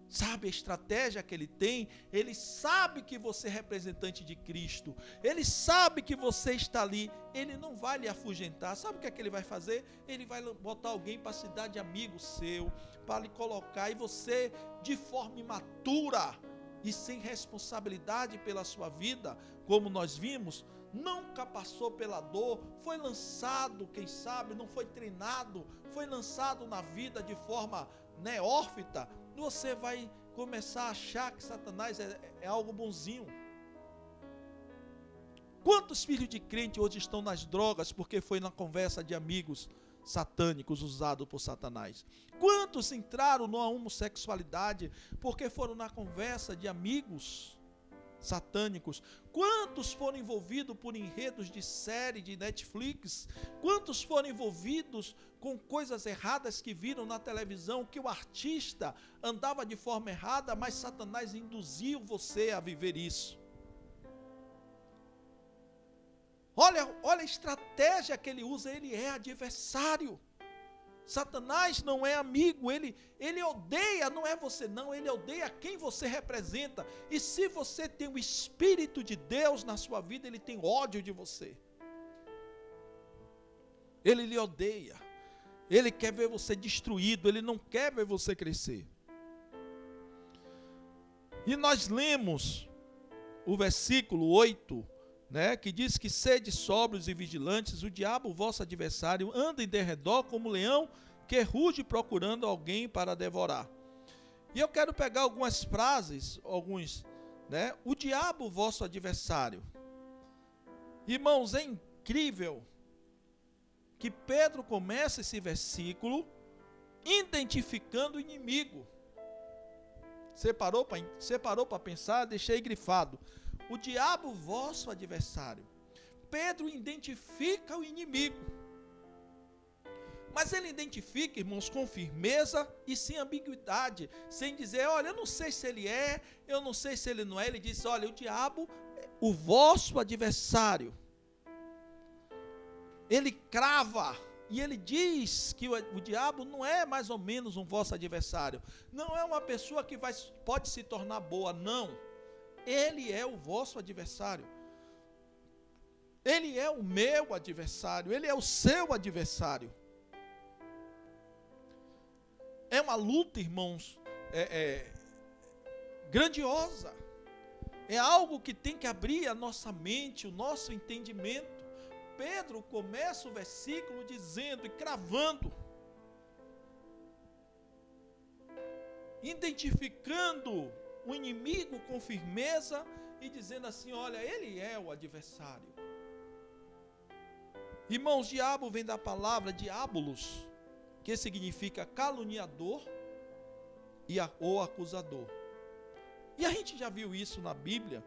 Sabe a estratégia que ele tem? Ele sabe que você é representante de Cristo. Ele sabe que você está ali. Ele não vai lhe afugentar. Sabe o que é que ele vai fazer? Ele vai botar alguém para se dar de amigo seu, para lhe colocar. E você, de forma imatura e sem responsabilidade pela sua vida, como nós vimos, nunca passou pela dor, foi lançado, quem sabe, não foi treinado, foi lançado na vida de forma neófita. Você vai começar a achar que Satanás é algo bonzinho. Quantos filhos de crente hoje estão nas drogas porque foi na conversa de amigos satânicos usados por Satanás? Quantos entraram na homossexualidade porque foram na conversa de amigos satânicos? Quantos foram envolvidos por enredos de série de Netflix? Quantos foram envolvidos com coisas erradas que viram na televisão, que o artista andava de forma errada, mas Satanás induziu você a viver isso? Olha a estratégia que ele usa, ele é adversário. Satanás não é amigo, ele odeia, não é você não, ele odeia quem você representa. E se você tem o Espírito de Deus na sua vida, ele tem ódio de você. Ele lhe odeia. Ele quer ver você destruído, ele não quer ver você crescer. E nós lemos o versículo 8, que diz que sede sóbrios e vigilantes, o diabo, o vosso adversário, anda em derredor como leão que ruge procurando alguém para devorar. E eu quero pegar algumas frases, o diabo, vosso adversário. Irmãos, é incrível que Pedro começa esse versículo identificando o inimigo. Você parou para pensar? Deixei grifado. O diabo, vosso adversário. Pedro identifica o inimigo. Mas ele identifica, irmãos, com firmeza e sem ambiguidade. Sem dizer, olha, eu não sei se ele é, eu não sei se ele não é. Ele diz, olha, o diabo, o vosso adversário. Ele crava. E ele diz que o diabo não é mais ou menos um vosso adversário. Não é uma pessoa que pode se tornar boa, não. Ele é o vosso adversário. Ele é o meu adversário. Ele é o seu adversário. É uma luta, irmãos, grandiosa. É algo que tem que abrir a nossa mente, o nosso entendimento. Pedro começa o versículo dizendo e cravando, identificando o inimigo com firmeza e dizendo assim, olha, ele é o adversário. Irmãos, diabo vem da palavra diabolos, que significa caluniador ou acusador. E a gente já viu isso na Bíblia,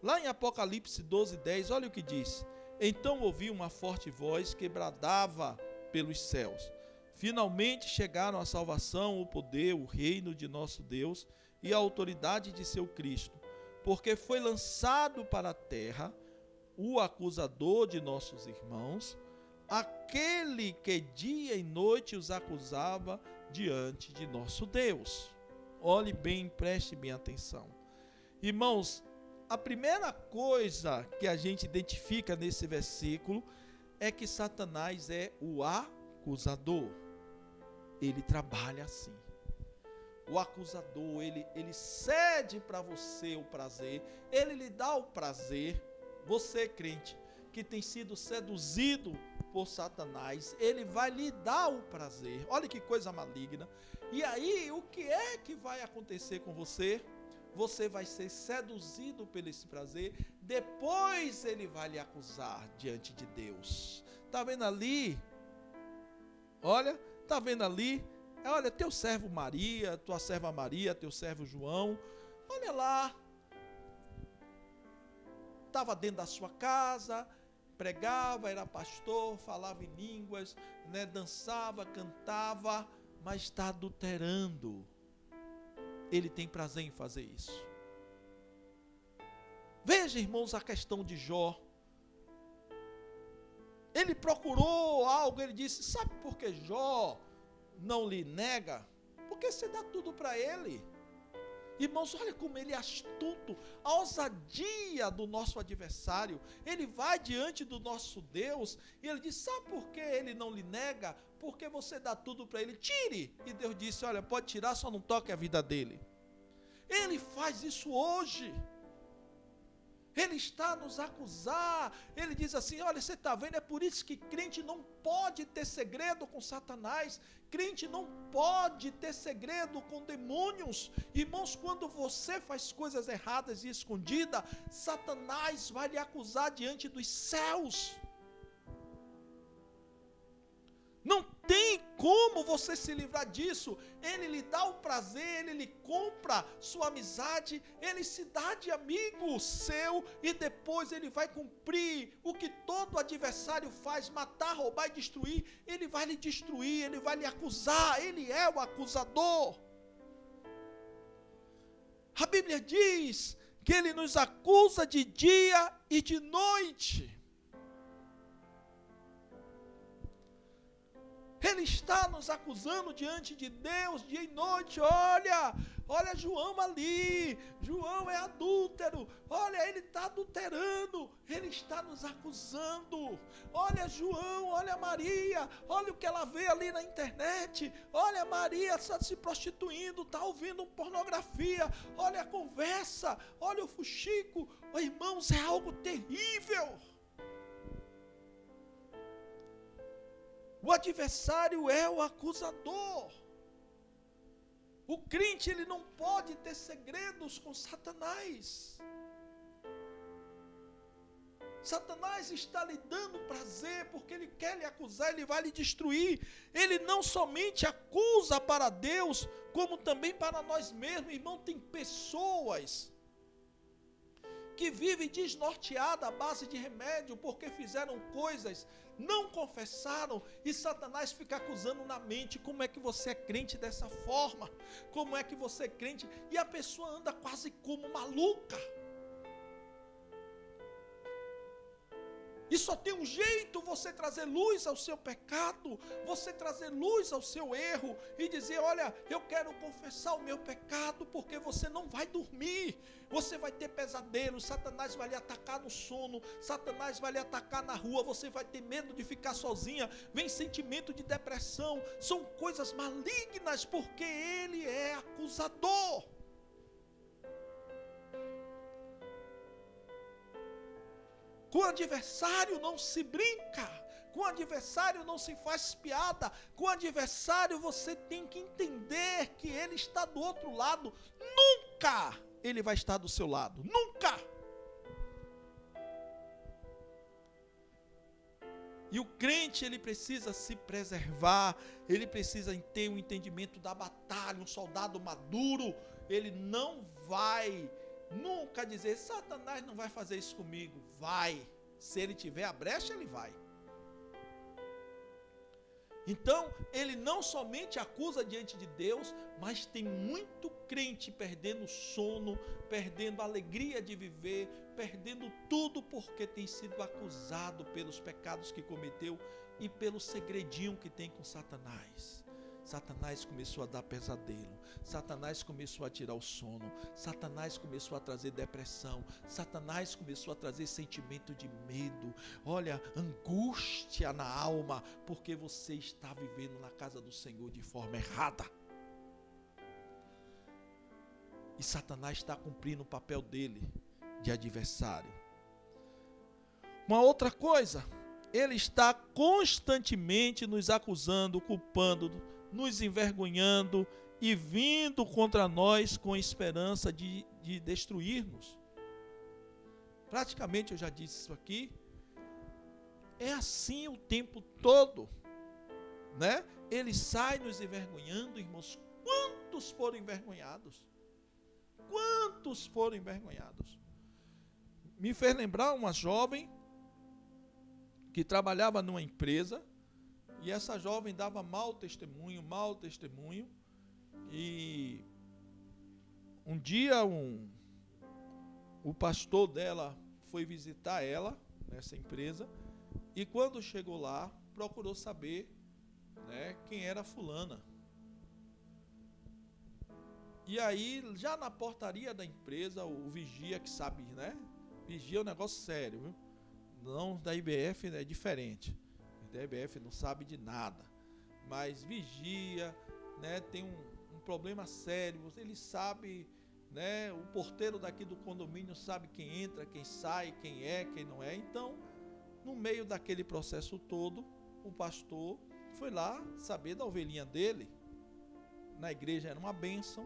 lá em Apocalipse 12:10, olha o que diz. Então ouvi uma forte voz que bradava pelos céus. Finalmente chegaram a salvação, o poder, o reino de nosso Deus e a autoridade de seu Cristo, porque foi lançado para a terra o acusador de nossos irmãos, aquele que dia e noite os acusava diante de nosso Deus. Olhe bem, preste bem atenção. Irmãos, a primeira coisa que a gente identifica nesse versículo é que Satanás é o acusador. Ele trabalha assim. O acusador, ele cede para você o prazer, ele lhe dá o prazer. Você, crente, que tem sido seduzido por Satanás, ele vai lhe dar o prazer. Olha que coisa maligna. E aí, o que é que vai acontecer com você? Você vai ser seduzido por esse prazer, depois ele vai lhe acusar diante de Deus. Está vendo ali? Olha, está vendo ali? Olha, teu servo Maria, tua serva Maria, teu servo João, olha lá. Estava dentro da sua casa, pregava, era pastor, falava em línguas, dançava, cantava, mas está adulterando. Ele tem prazer em fazer isso. Veja, irmãos, a questão de Jó. Ele procurou algo, ele disse, sabe por que Jó não lhe nega? Porque você dá tudo para ele. Irmãos, olha como ele é astuto, a ousadia do nosso adversário. Ele vai diante do nosso Deus e ele diz, sabe por que ele não lhe nega? Porque você dá tudo para ele, tire. E Deus disse, olha, pode tirar, só não toque a vida dele. Ele faz isso hoje. Ele está a nos acusar. Ele diz assim, olha, você está vendo, é por isso que crente não pode ter segredo com Satanás. Crente não pode ter segredo com demônios. Irmãos, quando você faz coisas erradas e escondida, Satanás vai lhe acusar diante dos céus. Não tem como você se livrar disso? Ele lhe dá o prazer, ele lhe compra sua amizade, ele se dá de amigo seu e depois ele vai cumprir o que todo adversário faz, matar, roubar e destruir. Ele vai lhe destruir, ele vai lhe acusar, ele é o acusador. A Bíblia diz que ele nos acusa de dia e de noite. Ele está nos acusando diante de Deus dia e noite. Olha João ali, João é adúltero, olha, ele está adulterando, ele está nos acusando. Olha João, olha Maria, olha o que ela vê ali na internet, olha Maria está se prostituindo, está ouvindo pornografia, olha a conversa, olha o fuxico. Oh, irmãos, é algo terrível. O adversário é o acusador. O crente, ele não pode ter segredos com Satanás. Satanás está lhe dando prazer, porque ele quer lhe acusar, ele vai lhe destruir. Ele não somente acusa para Deus, como também para nós mesmos. Irmão, tem pessoas que vivem desnorteadas à base de remédio, porque fizeram coisas, não confessaram, e Satanás fica acusando na mente. Como é que você é crente dessa forma? Como é que você é crente? E a pessoa anda quase como maluca. E só tem um jeito: você trazer luz ao seu pecado, você trazer luz ao seu erro e dizer: olha, eu quero confessar o meu pecado, porque você não vai dormir, você vai ter pesadelos, Satanás vai lhe atacar no sono, Satanás vai lhe atacar na rua, você vai ter medo de ficar sozinha, vem sentimento de depressão, são coisas malignas, porque ele é acusador. Com o adversário não se brinca, com o adversário não se faz piada, com o adversário você tem que entender que ele está do outro lado. Nunca ele vai estar do seu lado, nunca. E o crente, ele precisa se preservar, ele precisa ter um entendimento da batalha. Um soldado maduro, ele não vai nunca dizer: Satanás não vai fazer isso comigo. Vai. Se ele tiver a brecha, ele vai. Então, ele não somente acusa diante de Deus, mas tem muito crente perdendo o sono, perdendo a alegria de viver, perdendo tudo porque tem sido acusado pelos pecados que cometeu e pelo segredinho que tem com Satanás. Satanás começou a dar pesadelo, Satanás começou a tirar o sono, Satanás começou a trazer depressão, Satanás começou a trazer sentimento de medo, olha, angústia na alma, porque você está vivendo na casa do Senhor de forma errada. E Satanás está cumprindo o papel dele de adversário. Uma outra coisa, ele está constantemente nos acusando, culpando, nos envergonhando e vindo contra nós com esperança de destruir-nos. Praticamente eu já disse isso aqui. É assim o tempo todo, né? Ele sai nos envergonhando, irmãos. Quantos foram envergonhados? Quantos foram envergonhados? Me fez lembrar uma jovem que trabalhava numa empresa. E essa jovem dava mau testemunho, e um dia o pastor dela foi visitar ela, nessa empresa, e quando chegou lá, procurou saber, né, quem era fulana. E aí, já na portaria da empresa, o vigia, que sabe, né, vigia é um negócio sério, viu? Não, da IBF é diferente. Da IBF não sabe de nada, mas vigia, né, tem um problema sério, ele sabe, né, o porteiro daqui do condomínio sabe quem entra, quem sai, quem é, quem não é. Então, no meio daquele processo todo, o pastor foi lá saber da ovelhinha dele. Na igreja era uma bênção,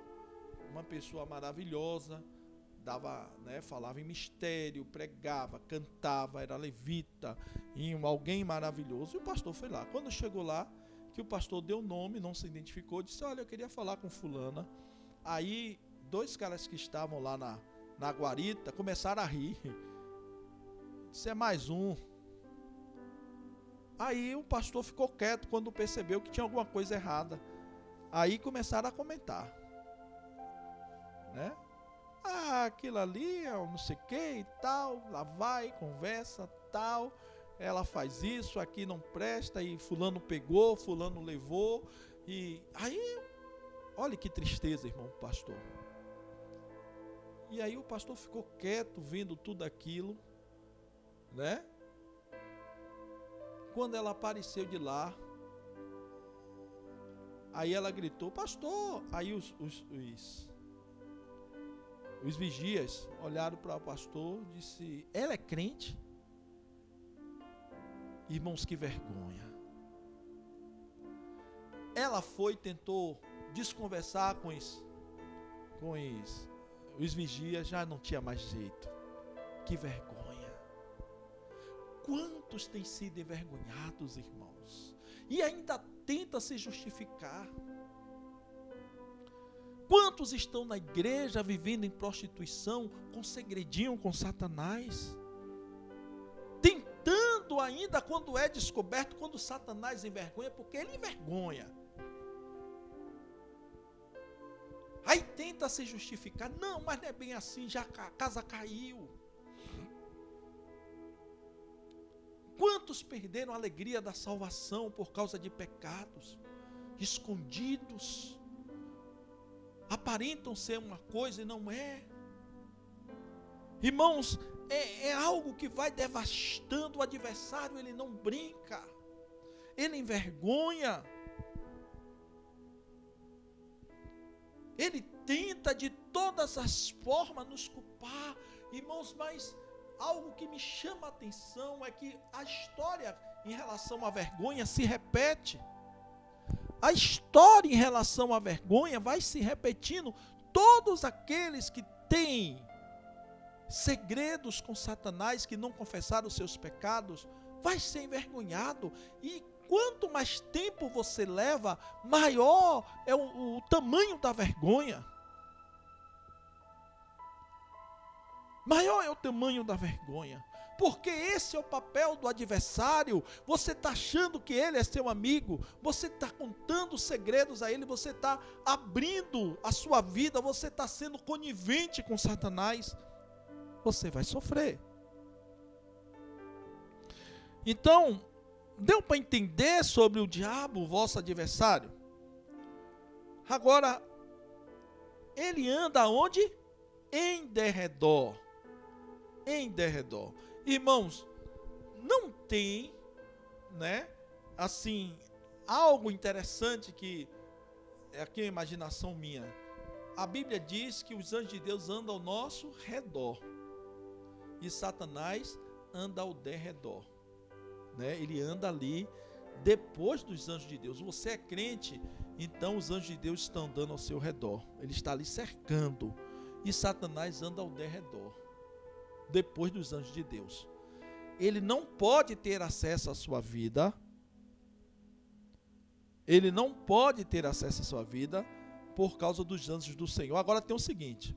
uma pessoa maravilhosa, dava, né, falava em mistério, pregava, cantava, era levita, e alguém maravilhoso. E o pastor foi lá. Quando chegou lá, que o pastor deu nome, não se identificou, disse, olha, eu queria falar com fulana. Aí, 2 caras que estavam lá na guarita começaram a rir. Disse, é mais um. Aí o pastor ficou quieto quando percebeu que tinha alguma coisa errada. Aí começaram a comentar, né? Ah, aquilo ali, não sei o que e tal, lá vai, conversa, tal, ela faz isso, aqui não presta, e fulano pegou, fulano levou, e aí, olha que tristeza, irmão, pastor. E aí o pastor ficou quieto, vendo tudo aquilo, né? Quando ela apareceu de lá, aí ela gritou, pastor, aí os vigias olharam para o pastor e disse, ela é crente? Irmãos, que vergonha. Ela foi, tentou desconversar com os vigias, já não tinha mais jeito. Que vergonha. Quantos têm sido envergonhados, irmãos? E ainda tenta se justificar. Quantos estão na igreja vivendo em prostituição, com segredinho com Satanás? Tentando ainda, quando é descoberto, quando Satanás envergonha, porque ele envergonha. Aí tenta se justificar. Não, mas não é bem assim, já a casa caiu. Quantos perderam a alegria da salvação por causa de pecados escondidos? Aparentam ser uma coisa e não é. Irmãos, é algo que vai devastando o adversário. Ele não brinca, ele envergonha, ele tenta de todas as formas nos culpar. Irmãos, mas algo que me chama a atenção é que a história em relação à vergonha se repete. A história em relação à vergonha vai se repetindo. Todos aqueles que têm segredos com Satanás, que não confessaram os seus pecados, vai ser envergonhado. E quanto mais tempo você leva, maior é o tamanho da vergonha. Maior é o tamanho da vergonha. Porque esse é o papel do adversário. Você está achando que ele é seu amigo, você está contando segredos a ele, você está abrindo a sua vida, você está sendo conivente com Satanás. Você vai sofrer. Então, deu para entender sobre o diabo, o vosso adversário? Agora, ele anda onde? Em derredor. Em derredor. Irmãos, não tem, né, assim, algo interessante que é aqui a imaginação minha. A Bíblia diz que os anjos de Deus andam ao nosso redor e Satanás anda ao derredor, né? Ele anda ali depois dos anjos de Deus. Você é crente, então os anjos de Deus estão andando ao seu redor. Ele está ali cercando e Satanás anda ao derredor. Depois dos anjos de Deus. Ele não pode ter acesso à sua vida. Ele não pode ter acesso à sua vida por causa dos anjos do Senhor. Agora tem o seguinte: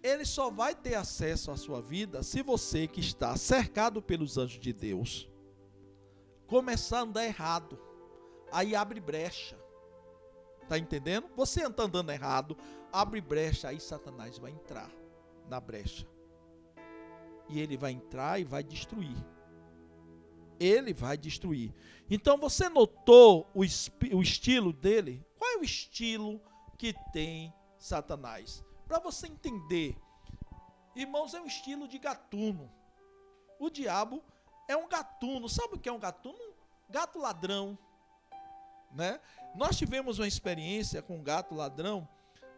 ele só vai ter acesso à sua vida se você, que está cercado pelos anjos de Deus, começar a andar errado. Aí abre brecha. Está entendendo? Você está andando errado, abre brecha, aí Satanás vai entrar na brecha. E ele vai entrar e vai destruir. Ele vai destruir. Então você notou o estilo dele? Qual é o estilo que tem Satanás? Para você entender, irmãos, é um estilo de gatuno. O diabo é um gatuno. Sabe o que é um gatuno? Gato ladrão, né? Nós tivemos uma experiência com um gato ladrão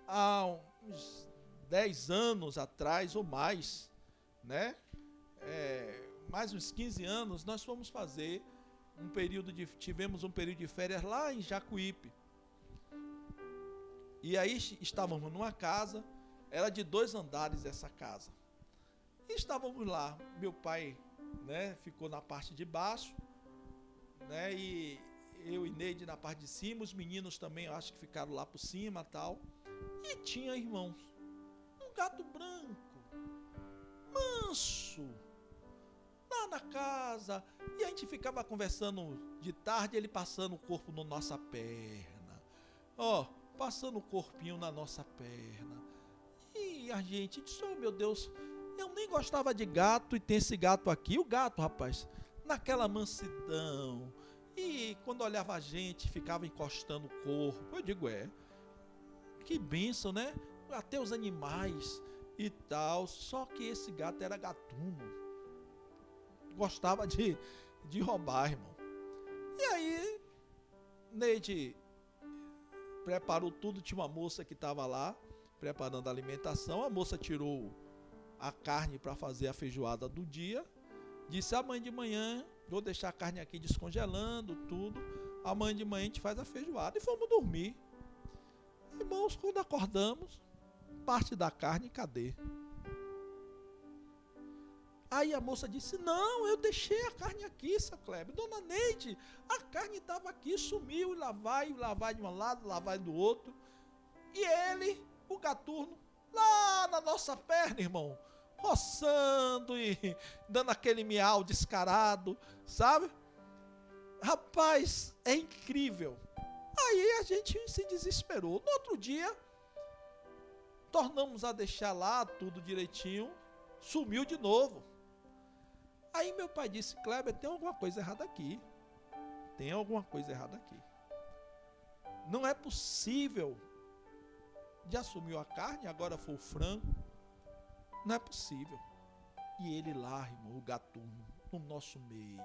há uns 10 anos atrás ou mais, né? Mais uns 15 anos, nós fomos fazer tivemos um período de férias lá em Jacuípe. E aí estávamos numa casa, era de 2 andares essa casa. E estávamos lá, meu pai, né, ficou na parte de baixo, né, e eu e Neide na parte de cima, os meninos também, eu acho que ficaram lá por cima e tal. E tinha, irmãos, um gato branco, manso, lá na casa. E a gente ficava conversando de tarde, ele passando o corpo na nossa perna. Ó, passando o corpinho na nossa perna. E a gente disse, oh meu Deus, eu nem gostava de gato e tem esse gato aqui. O gato, rapaz, naquela mansidão. E quando olhava a gente, ficava encostando o corpo. Eu digo, que bênção, né? Até os animais e tal. Só que esse gato era gatuno. Gostava de roubar, irmão. E aí, Neide preparou tudo. Tinha uma moça que estava lá, preparando a alimentação. A moça tirou a carne para fazer a feijoada do dia. Disse, amanhã de manhã, vou deixar a carne aqui descongelando, tudo. Amanhã de manhã a gente faz a feijoada. E fomos dormir. Irmãos, quando acordamos, parte da carne, cadê? Aí a moça disse, não, eu deixei a carne aqui, seu Kleber. Dona Neide, a carne estava aqui, sumiu, e lá vai de um lado, lá vai do outro. E ele, o gatuno, lá na nossa perna, irmão, roçando e dando aquele miau descarado, sabe? Rapaz, é incrível. Aí a gente se desesperou. No outro dia, tornamos a deixar lá tudo direitinho, sumiu de novo. Aí meu pai disse, Kleber, tem alguma coisa errada aqui. Tem alguma coisa errada aqui. Não é possível. Já sumiu a carne, agora foi o frango. Não é possível. E ele lá, irmão, o gatuno, no nosso meio,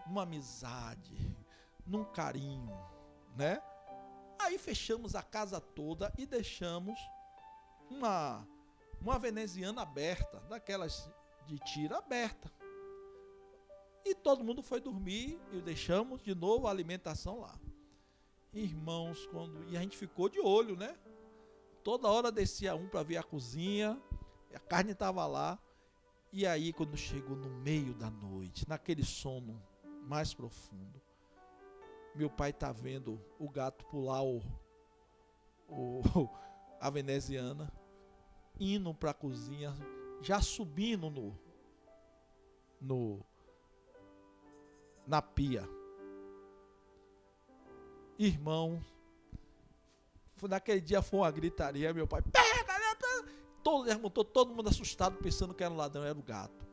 numa amizade, num carinho, né? Aí fechamos a casa toda e deixamos uma veneziana aberta, daquelas de tira aberta. E todo mundo foi dormir e deixamos de novo a alimentação lá. Irmãos, e a gente ficou de olho, né? Toda hora descia um para ver a cozinha, a carne estava lá. E aí, quando chegou no meio da noite, naquele sono mais profundo, meu pai está vendo o gato pular a veneziana, indo para a cozinha, já subindo na pia. Irmão, naquele dia foi uma gritaria, meu pai, pega, né? Todo mundo assustado, pensando que era um ladrão, era o gato.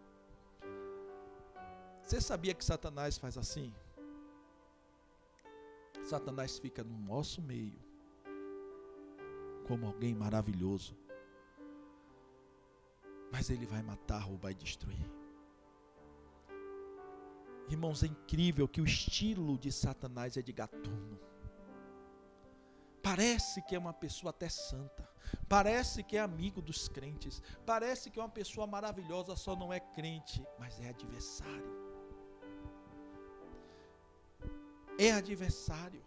Você sabia que Satanás faz assim? Satanás fica no nosso meio, como alguém maravilhoso, mas ele vai matar, roubar e destruir. Irmãos, é incrível que o estilo de Satanás é de gatuno. Parece que é uma pessoa até santa, parece que é amigo dos crentes, parece que é uma pessoa maravilhosa, só não é crente, mas é adversário. É adversário.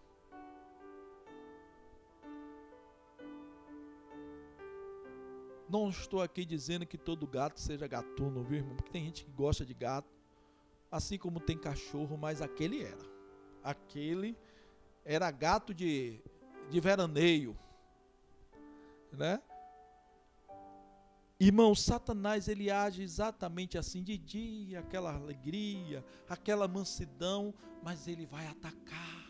Não estou aqui dizendo que todo gato seja gatuno, viu, irmão? Porque tem gente que gosta de gato, assim como tem cachorro, mas aquele era gato de veraneio, né? Irmão, Satanás, ele age exatamente assim, de dia, aquela alegria, aquela mansidão, mas ele vai atacar.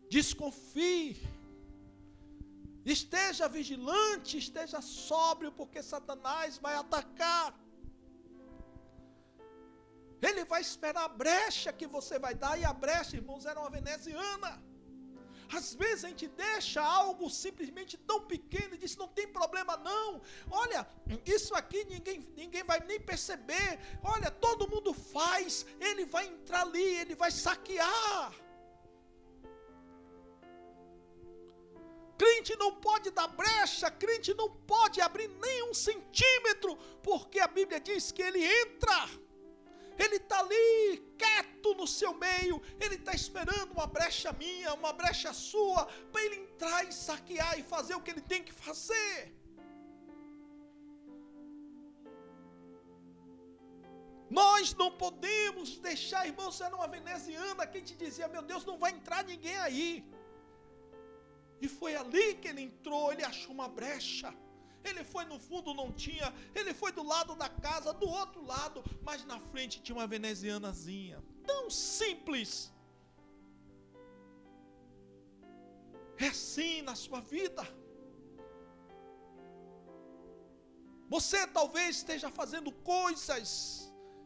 Desconfie, esteja vigilante, esteja sóbrio, porque Satanás vai atacar. Ele vai esperar a brecha que você vai dar, e a brecha, irmãos, era uma veneziana. Às vezes a gente deixa algo simplesmente tão pequeno e diz, não tem problema não. Olha, isso aqui ninguém vai nem perceber. Olha, todo mundo faz. Ele vai entrar ali, ele vai saquear. Crente não pode dar brecha, crente não pode abrir nem 1 centímetro, porque a Bíblia diz que ele entra. Ele está ali, quieto no seu meio, ele está esperando uma brecha minha, uma brecha sua, para ele entrar e saquear e fazer o que ele tem que fazer. Nós não podemos deixar, irmãos, era uma veneziana que te dizia, meu Deus, não vai entrar ninguém aí. E foi ali que ele entrou, ele achou uma brecha. Ele foi no fundo, não tinha. Ele foi do lado da casa, do outro lado, mas na frente tinha uma venezianazinha. Tão simples. É assim na sua vida. Você talvez esteja fazendo coisas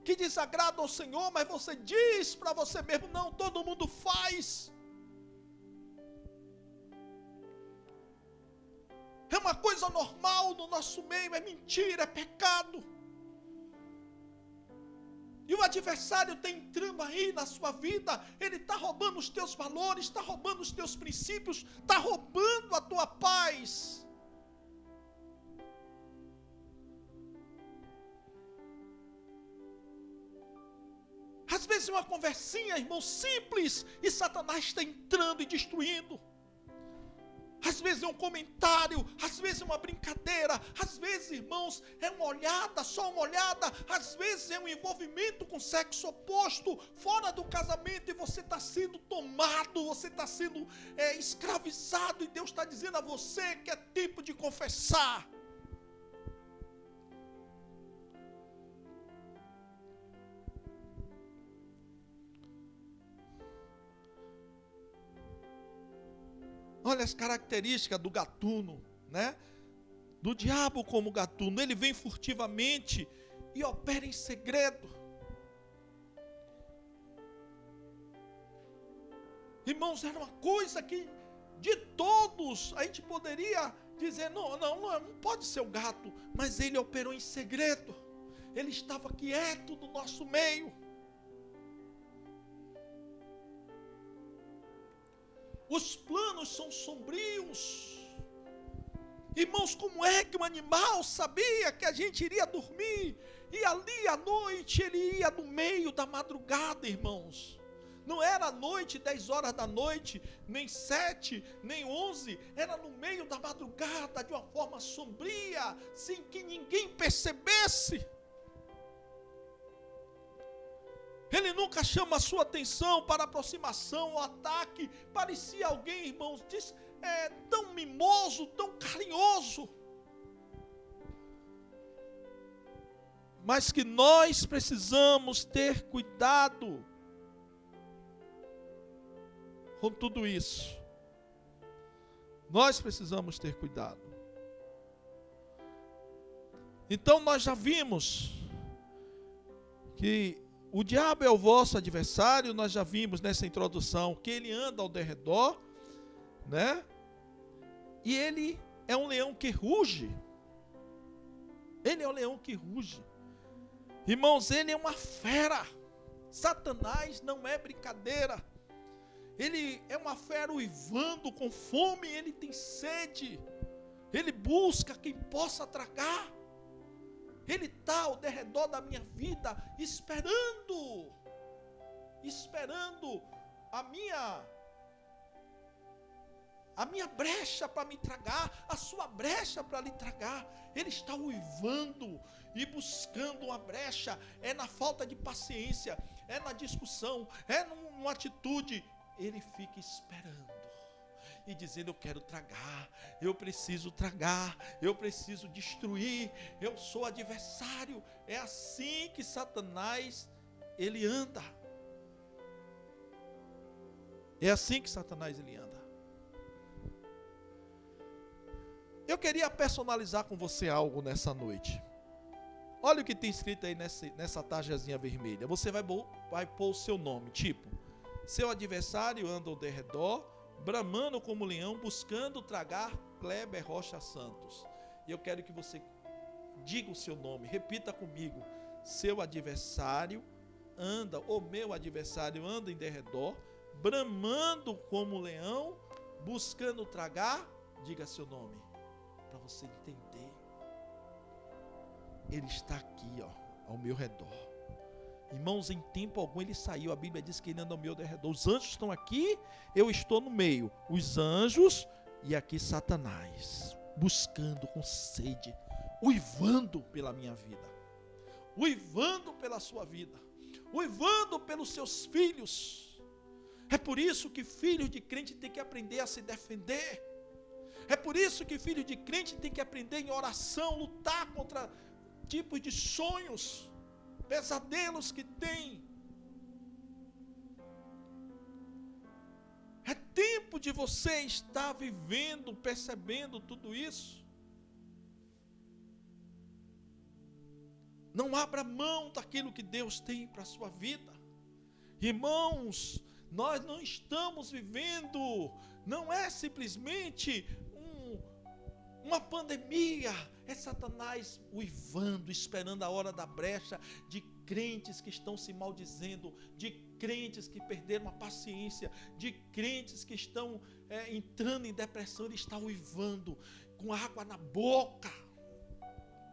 que desagradam ao Senhor, mas você diz para você mesmo, não, todo mundo faz. É uma coisa normal no nosso meio, é mentira, é pecado. E o adversário está entrando aí na sua vida, ele está roubando os teus valores, está roubando os teus princípios, está roubando a tua paz. Às vezes uma conversinha, irmão, simples, e Satanás está entrando e destruindo. Às vezes é um comentário, às vezes é uma brincadeira, às vezes, irmãos, é uma olhada, só uma olhada, às vezes é um envolvimento com o sexo oposto, fora do casamento, e você está sendo tomado, você está sendo escravizado, e Deus está dizendo a você que é tempo de confessar. Olha as características do gatuno, né? Do diabo como gatuno. Ele vem furtivamente e opera em segredo. Irmãos, era uma coisa que de todos a gente poderia dizer, não pode ser o gato, mas ele operou em segredo. Ele estava quieto no nosso meio. Os planos são sombrios. Irmãos, como é que um animal sabia que a gente iria dormir? E ali à noite ele ia no meio da madrugada, irmãos. Não era à noite, 10 horas da noite, nem 7, nem 11. Era no meio da madrugada, de uma forma sombria, sem que ninguém percebesse. Ele nunca chama a sua atenção para aproximação ou ataque. Parecia alguém, irmãos, tão mimoso, tão carinhoso. Mas que nós precisamos ter cuidado com tudo isso. Nós precisamos ter cuidado. Então nós já vimos que o diabo é o vosso adversário, nós já vimos nessa introdução que ele anda ao derredor, né? E ele é um leão que ruge. Ele é um leão que ruge. Irmãos, ele é uma fera. Satanás não é brincadeira. Ele é uma fera uivando com fome, ele tem sede. Ele busca quem possa tragar. Ele está ao derredor da minha vida, esperando a minha brecha para me tragar, a sua brecha para lhe tragar. Ele está uivando e buscando uma brecha, é na falta de paciência, é na discussão, é numa atitude, ele fica esperando. E dizendo, eu quero tragar, eu preciso destruir, eu sou adversário. É assim que Satanás, ele anda. É assim que Satanás, ele anda. Eu queria personalizar com você algo nessa noite. Olha o que tem escrito aí nessa tarjazinha vermelha. Você vai pôr o seu nome, tipo, seu adversário anda ao derredor, bramando como leão, buscando tragar Kleber Rocha Santos. E eu quero que você diga o seu nome, repita comigo. Seu adversário anda, ou meu adversário anda em derredor, bramando como leão, buscando tragar. Diga seu nome, para você entender. Ele está aqui, ao meu redor. Irmãos, em tempo algum ele saiu. A Bíblia diz que ele anda ao meu derredor. Os anjos estão aqui, eu estou no meio. Os anjos e aqui Satanás, buscando com sede, uivando pela minha vida, uivando pela sua vida, uivando pelos seus filhos. É por isso que filho de crente tem que aprender a se defender. É por isso que filho de crente tem que aprender em oração, lutar contra tipos de sonhos, pesadelos que tem. É tempo de você estar vivendo, percebendo tudo isso. Não abra mão daquilo que Deus tem para a sua vida. Irmãos, nós não estamos vivendo, não é simplesmente uma pandemia, é Satanás uivando, esperando a hora da brecha, de crentes que estão se maldizendo, de crentes que perderam a paciência, de crentes que estão entrando em depressão. Ele está uivando com água na boca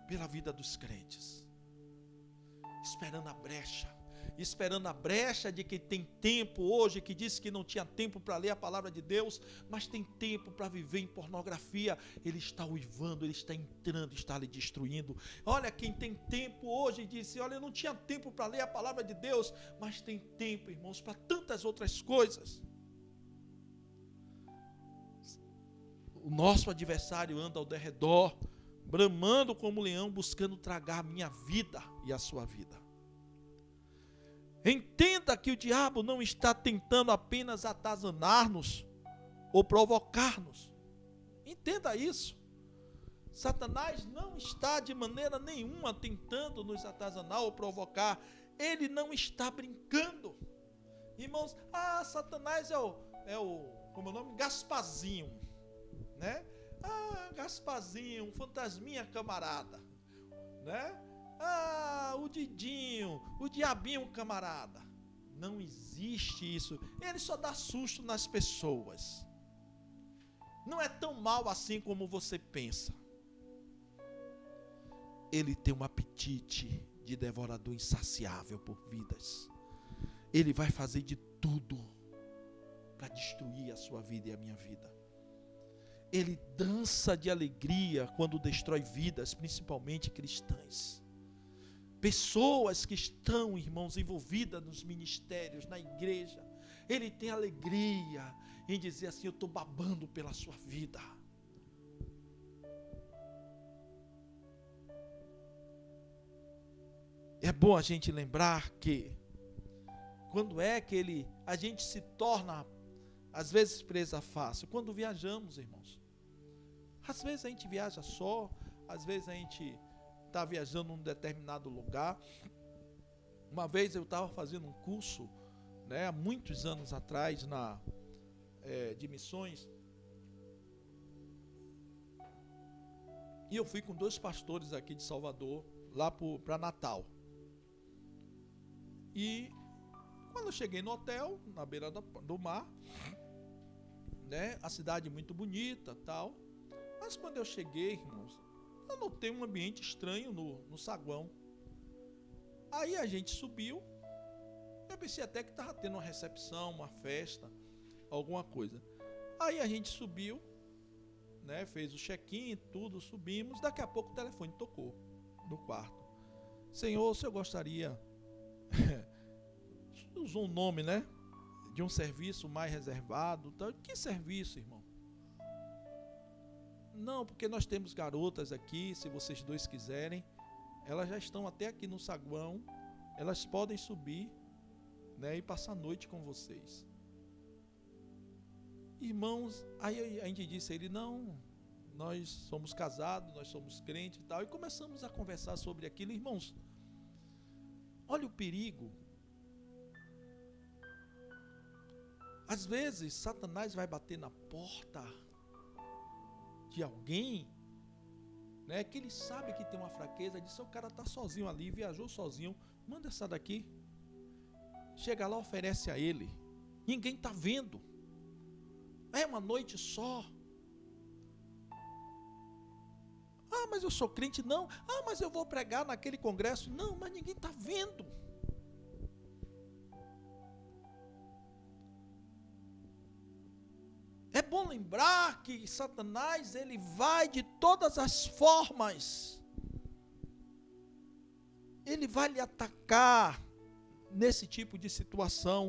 pela vida dos crentes, esperando a brecha de quem tem tempo hoje, que disse que não tinha tempo para ler a palavra de Deus, mas tem tempo para viver em pornografia. Ele está uivando, ele está entrando, está lhe destruindo. Olha, quem tem tempo hoje disse: olha, eu não tinha tempo para ler a palavra de Deus, mas tem tempo, irmãos, para tantas outras coisas. O nosso adversário anda ao derredor, bramando como leão, buscando tragar a minha vida e a sua vida. Entenda que o diabo não está tentando apenas atazanar-nos ou provocar-nos. Entenda isso. Satanás não está de maneira nenhuma tentando nos atazanar ou provocar. Ele não está brincando. Irmãos, Satanás é o como é o nome? Gasparzinho, né? Gasparzinho, um fantasminha camarada, né? O Didinho, o diabinho camarada. Não existe isso. Ele só dá susto nas pessoas. Não é tão mal assim como você pensa. Ele tem um apetite de devorador insaciável por vidas. Ele vai fazer de tudo para destruir a sua vida e a minha vida. Ele dança de alegria quando destrói vidas, principalmente cristãs. Pessoas que estão, irmãos, envolvidas nos ministérios, na igreja. Ele tem alegria em dizer assim: eu estou babando pela sua vida. É bom a gente lembrar que quando é que a gente se torna, às vezes, presa fácil? Quando viajamos, irmãos. Às vezes a gente viaja só, às vezes a gente está viajando num determinado lugar. Uma vez eu estava fazendo um curso, né, há muitos anos atrás, de missões, e eu fui com 2 pastores aqui de Salvador, lá para Natal. E quando eu cheguei no hotel, na beira do mar, né, a cidade muito bonita, tal, mas quando eu cheguei, irmãos, eu notei um ambiente estranho no saguão. Aí a gente subiu. Eu pensei até que estava tendo uma recepção, uma festa, alguma coisa. Aí a gente subiu, né, fez o check-in, tudo, subimos. Daqui a pouco o telefone tocou no quarto. Senhor, o senhor gostaria... usou um nome, né, de um serviço mais reservado. Tal. Que serviço, irmão? Não, porque nós temos garotas aqui, se vocês 2 quiserem, elas já estão até aqui no saguão, elas podem subir, né, e passar a noite com vocês. Irmãos, aí a gente disse a ele: não, nós somos casados, nós somos crentes e tal, e começamos a conversar sobre aquilo. Irmãos, olha o perigo. Às vezes Satanás vai bater na porta de alguém, né, que ele sabe que tem uma fraqueza, diz: o cara está sozinho ali, viajou sozinho, manda essa daqui. Chega lá, oferece a ele. Ninguém está vendo. É uma noite só. Mas eu sou crente. Não. Mas eu vou pregar naquele congresso. Não, mas ninguém está vendo. É bom lembrar que Satanás, ele vai de todas as formas. Ele vai lhe atacar nesse tipo de situação.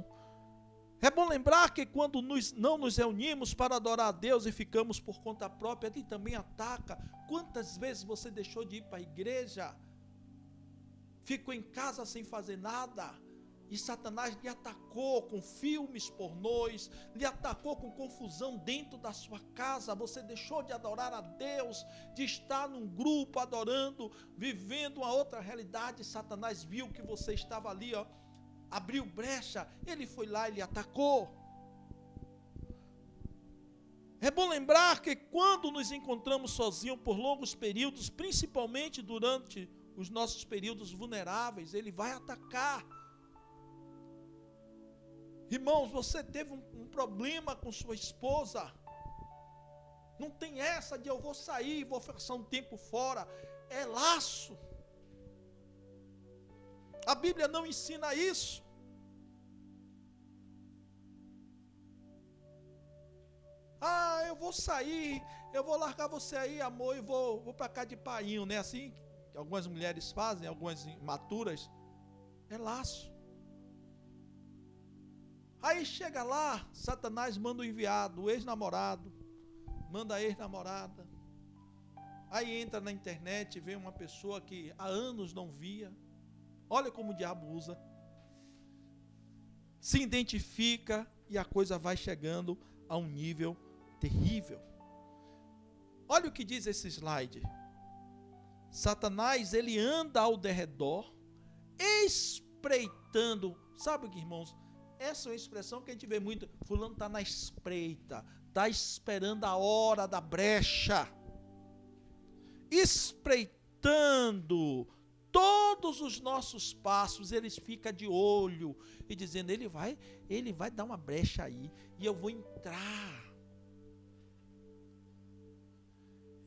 É bom lembrar que quando não nos reunimos para adorar a Deus e ficamos por conta própria, Ele também ataca. Quantas vezes você deixou de ir para a igreja, ficou em casa sem fazer nada, e Satanás lhe atacou com filmes pornôs, lhe atacou com confusão dentro da sua casa. Você deixou de adorar a Deus, de estar num grupo adorando, vivendo uma outra realidade. Satanás viu que você estava ali, abriu brecha, ele foi lá e lhe atacou. É bom lembrar que quando nos encontramos sozinhos por longos períodos, principalmente durante os nossos períodos vulneráveis, ele vai atacar. Irmãos, você teve um problema com sua esposa, não tem essa de eu vou sair, vou passar um tempo fora, é laço. A Bíblia não ensina isso. Eu vou sair, eu vou largar você aí, amor, e vou para cá de painho, né? Assim que algumas mulheres fazem, algumas imaturas, é laço. Aí chega lá, Satanás manda o enviado, o ex-namorado, manda a ex-namorada. Aí entra na internet, vê uma pessoa que há anos não via. Olha como o diabo usa. Se identifica e a coisa vai chegando a um nível terrível. Olha o que diz esse slide. Satanás, ele anda ao derredor, espreitando. Sabe o que, irmãos? Essa é uma expressão que a gente vê muito. Fulano está na espreita, está esperando a hora da brecha. Espreitando todos os nossos passos, ele fica de olho e dizendo, ele vai dar uma brecha aí e eu vou entrar.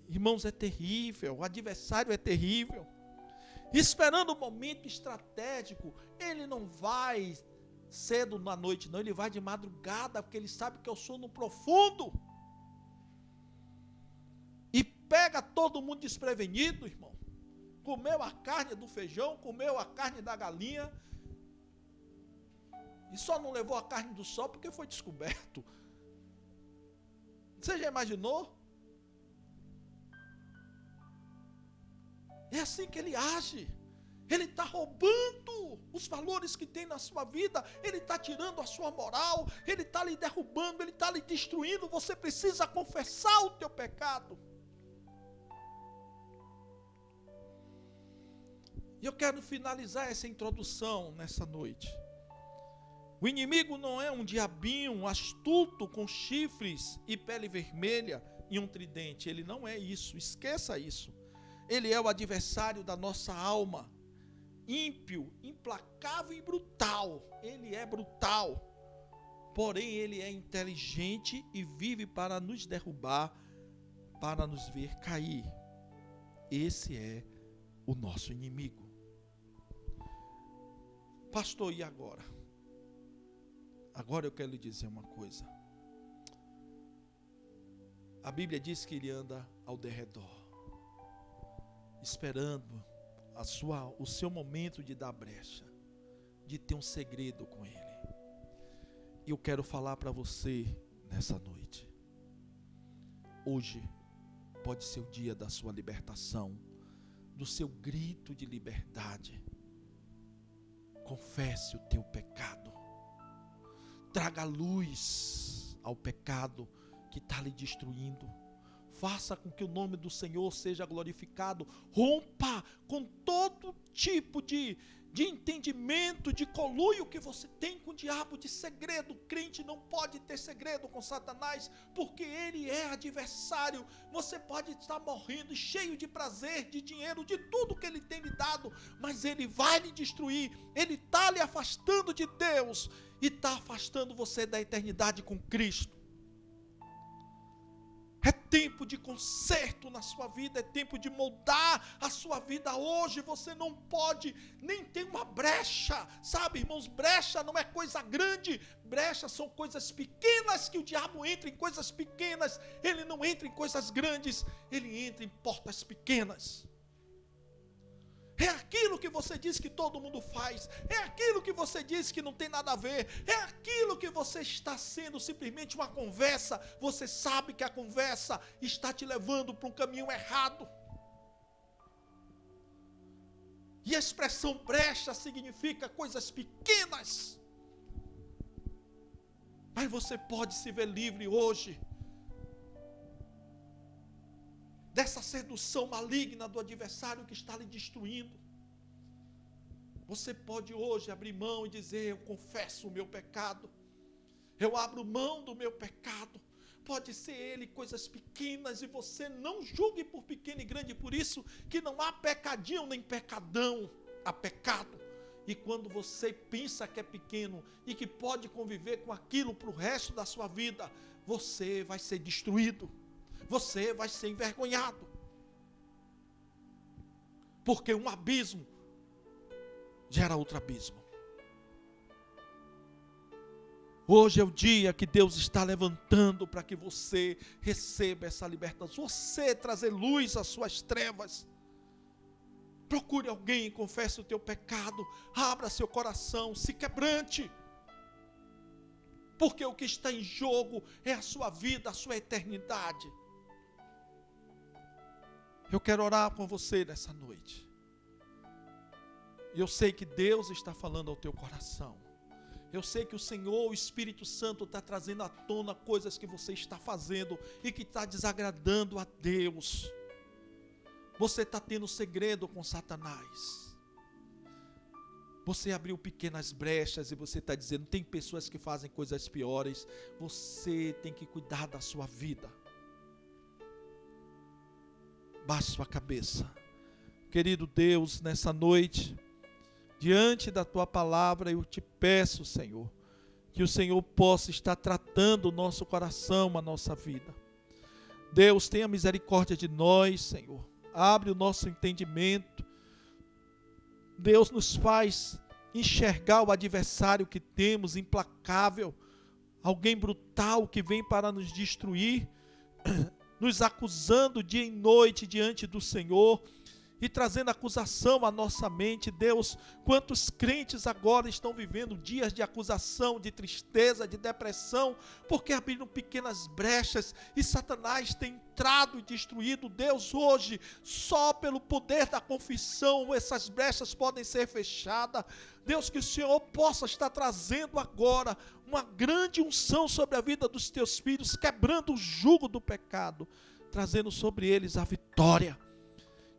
Irmãos, é terrível, o adversário é terrível. Esperando o momento estratégico, ele não vai cedo na noite não, ele vai de madrugada, porque ele sabe que eu sou no profundo. E pega todo mundo desprevenido, irmão. Comeu a carne do feijão, comeu a carne da galinha, e só não levou a carne do sol porque foi descoberto. Você já imaginou? É assim que ele age. Ele está roubando os valores que tem na sua vida, ele está tirando a sua moral, ele está lhe derrubando, ele está lhe destruindo. Você precisa confessar o teu pecado. E eu quero finalizar essa introdução nessa noite. O inimigo não é um diabinho astuto com chifres e pele vermelha e um tridente. Ele não é isso, esqueça isso. Ele é o adversário da nossa alma. Ímpio, implacável e brutal. Ele é brutal. Porém, ele é inteligente e vive para nos derrubar, para nos ver cair. Esse é o nosso inimigo. Pastor, e agora? Agora eu quero lhe dizer uma coisa. A Bíblia diz que ele anda ao derredor, esperando o seu momento de dar brecha, de ter um segredo com ele. E eu quero falar para você nessa noite. Hoje pode ser o dia da sua libertação, do seu grito de liberdade. Confesse o teu pecado. Traga luz ao pecado que está lhe destruindo. Faça com que o nome do Senhor seja glorificado. Rompa com todo tipo de entendimento, de conluio que você tem com o diabo, de segredo. O crente não pode ter segredo com Satanás, porque ele é adversário. Você pode estar morrendo cheio de prazer, de dinheiro, de tudo que ele tem lhe dado, mas ele vai lhe destruir. Ele está lhe afastando de Deus e está afastando você da eternidade com Cristo. É tempo de conserto na sua vida, é tempo de moldar a sua vida hoje. Você não pode nem ter uma brecha, sabe, irmãos? Brecha não é coisa grande, brechas são coisas pequenas, que o diabo entra em coisas pequenas, ele não entra em coisas grandes, ele entra em portas pequenas. É aquilo que você diz que todo mundo faz. É aquilo que você diz que não tem nada a ver. É aquilo que você está sendo simplesmente uma conversa. Você sabe que a conversa está te levando para um caminho errado. E a expressão brecha significa coisas pequenas. Mas você pode se ver livre hoje dessa sedução maligna do adversário que está lhe destruindo. Você pode hoje abrir mão e dizer: eu confesso o meu pecado, eu abro mão do meu pecado. Pode ser ele coisas pequenas, e você não julgue por pequeno e grande, por isso que não há pecadinho nem pecadão, há pecado. E quando você pensa que é pequeno e que pode conviver com aquilo para o resto da sua vida, você vai ser destruído. Você vai ser envergonhado. Porque um abismo gera outro abismo. Hoje é o dia que Deus está levantando para que você receba essa libertação. Você trazer luz às suas trevas. Procure alguém, confesse o teu pecado, abra seu coração, se quebrante. Porque o que está em jogo é a sua vida, a sua eternidade. Eu quero orar com você nessa noite. E eu sei que Deus está falando ao teu coração. Eu sei que o Senhor, o Espírito Santo, está trazendo à tona coisas que você está fazendo e que está desagradando a Deus. Você está tendo segredo com Satanás. Você abriu pequenas brechas e você está dizendo: tem pessoas que fazem coisas piores. Você tem que cuidar da sua vida. Baixe sua cabeça. Querido Deus, nessa noite, diante da tua palavra, eu te peço, Senhor, que o Senhor possa estar tratando o nosso coração, a nossa vida. Deus, tenha misericórdia de nós, Senhor. Abre o nosso entendimento. Deus, nos faz enxergar o adversário que temos, implacável, alguém brutal que vem para nos destruir, nos acusando dia e noite diante do Senhor e trazendo acusação à nossa mente. Deus, quantos crentes agora estão vivendo dias de acusação, de tristeza, de depressão, porque abriram pequenas brechas e Satanás tem entrado e destruído. Deus, hoje, só pelo poder da confissão, essas brechas podem ser fechadas. Deus, que o Senhor possa estar trazendo agora uma grande unção sobre a vida dos teus filhos, quebrando o jugo do pecado, trazendo sobre eles a vitória.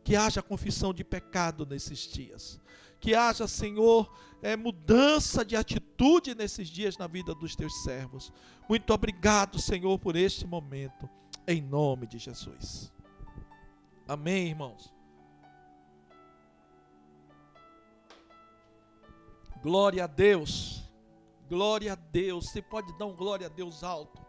Que haja confissão de pecado nesses dias. Que haja, Senhor, mudança de atitude nesses dias na vida dos teus servos. Muito obrigado, Senhor, por este momento. Em nome de Jesus. Amém, irmãos. Glória a Deus. Glória a Deus. Você pode dar um glória a Deus alto.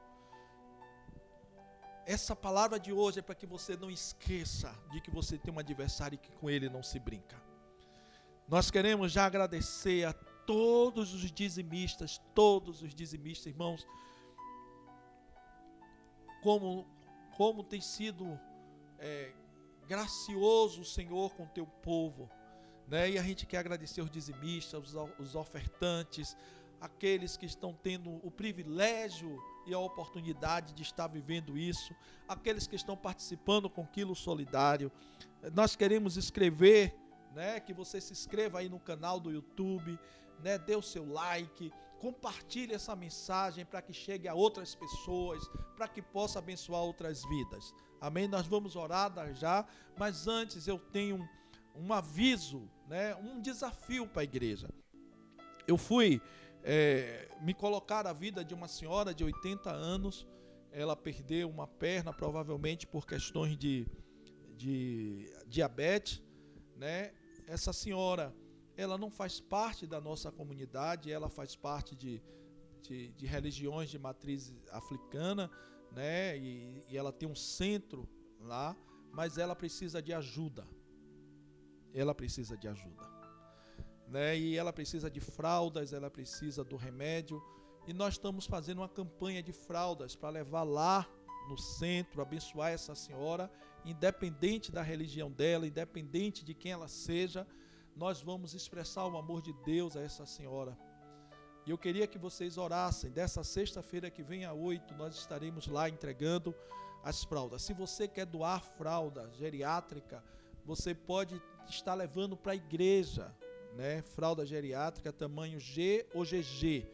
Essa palavra de hoje é para que você não esqueça de que você tem um adversário e que com ele não se brinca. Nós queremos já agradecer a todos os dizimistas, irmãos, como tem sido gracioso o Senhor com o teu povo, né? E a gente quer agradecer os dizimistas, os ofertantes, aqueles que estão tendo o privilégio e a oportunidade de estar vivendo isso, aqueles que estão participando com Quilo Solidário. Nós queremos escrever, né, que você se inscreva aí no canal do YouTube, né, dê o seu like, compartilhe essa mensagem para que chegue a outras pessoas, para que possa abençoar outras vidas. Amém? Nós vamos orar já, mas antes eu tenho um aviso, né, um desafio para a igreja. Eu fui me colocar a vida de uma senhora de 80 anos, ela perdeu uma perna, provavelmente por questões de diabetes, né? Essa senhora, ela não faz parte da nossa comunidade, ela faz parte de religiões de matriz africana, né? E ela tem um centro lá, mas ela precisa de ajuda. Né? E ela precisa de fraldas, ela precisa do remédio, e nós estamos fazendo uma campanha de fraldas para levar lá no centro, abençoar essa senhora independente da religião dela, independente de quem ela seja, nós vamos expressar o amor de Deus a essa senhora. E eu queria que vocês orassem. Dessa sexta-feira que vem, às 8, nós estaremos lá entregando as fraldas. Se você quer doar fralda geriátrica, você pode estar levando para a igreja, né? Fralda geriátrica tamanho G ou GG,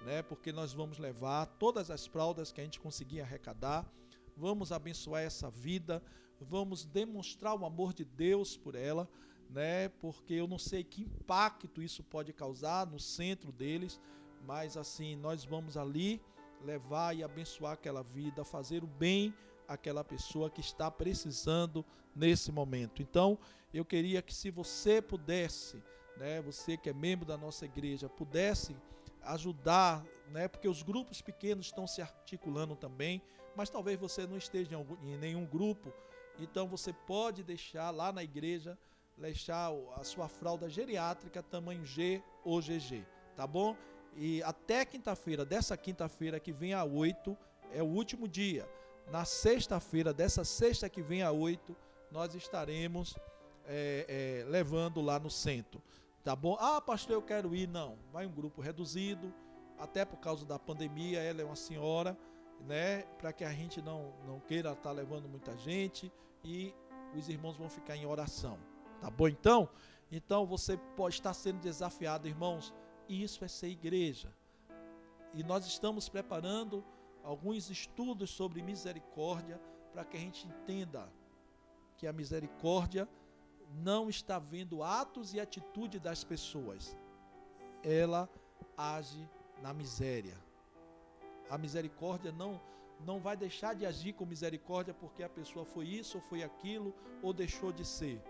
né? Porque nós vamos levar todas as fraldas que a gente conseguir arrecadar, vamos abençoar essa vida, vamos demonstrar o amor de Deus por ela, né? Porque eu não sei que impacto isso pode causar no centro deles, mas assim, nós vamos ali levar e abençoar aquela vida, fazer o bem àquela pessoa que está precisando nesse momento. Então, eu queria que, se você pudesse, né, você que é membro da nossa igreja, pudesse ajudar, né, porque os grupos pequenos estão se articulando também, mas talvez você não esteja em nenhum grupo, então você pode deixar lá na igreja, deixar a sua fralda geriátrica tamanho G ou GG, tá bom? E até quinta-feira, dessa quinta-feira que vem, a 8, é o último dia. Na sexta-feira, dessa sexta que vem, a 8, nós estaremos levando lá no centro, tá bom? Ah, pastor, eu quero ir. Não, vai um grupo reduzido, até por causa da pandemia. Ela é uma senhora, né? Para que a gente não queira estar levando muita gente, e os irmãos vão ficar em oração, tá bom? Então você pode estar sendo desafiado, irmãos. Isso é ser igreja. E nós estamos preparando alguns estudos sobre misericórdia, para que a gente entenda que a misericórdia não está vendo atos e atitude das pessoas. Ela age na miséria. A misericórdia não vai deixar de agir com misericórdia porque a pessoa foi isso ou foi aquilo ou deixou de ser.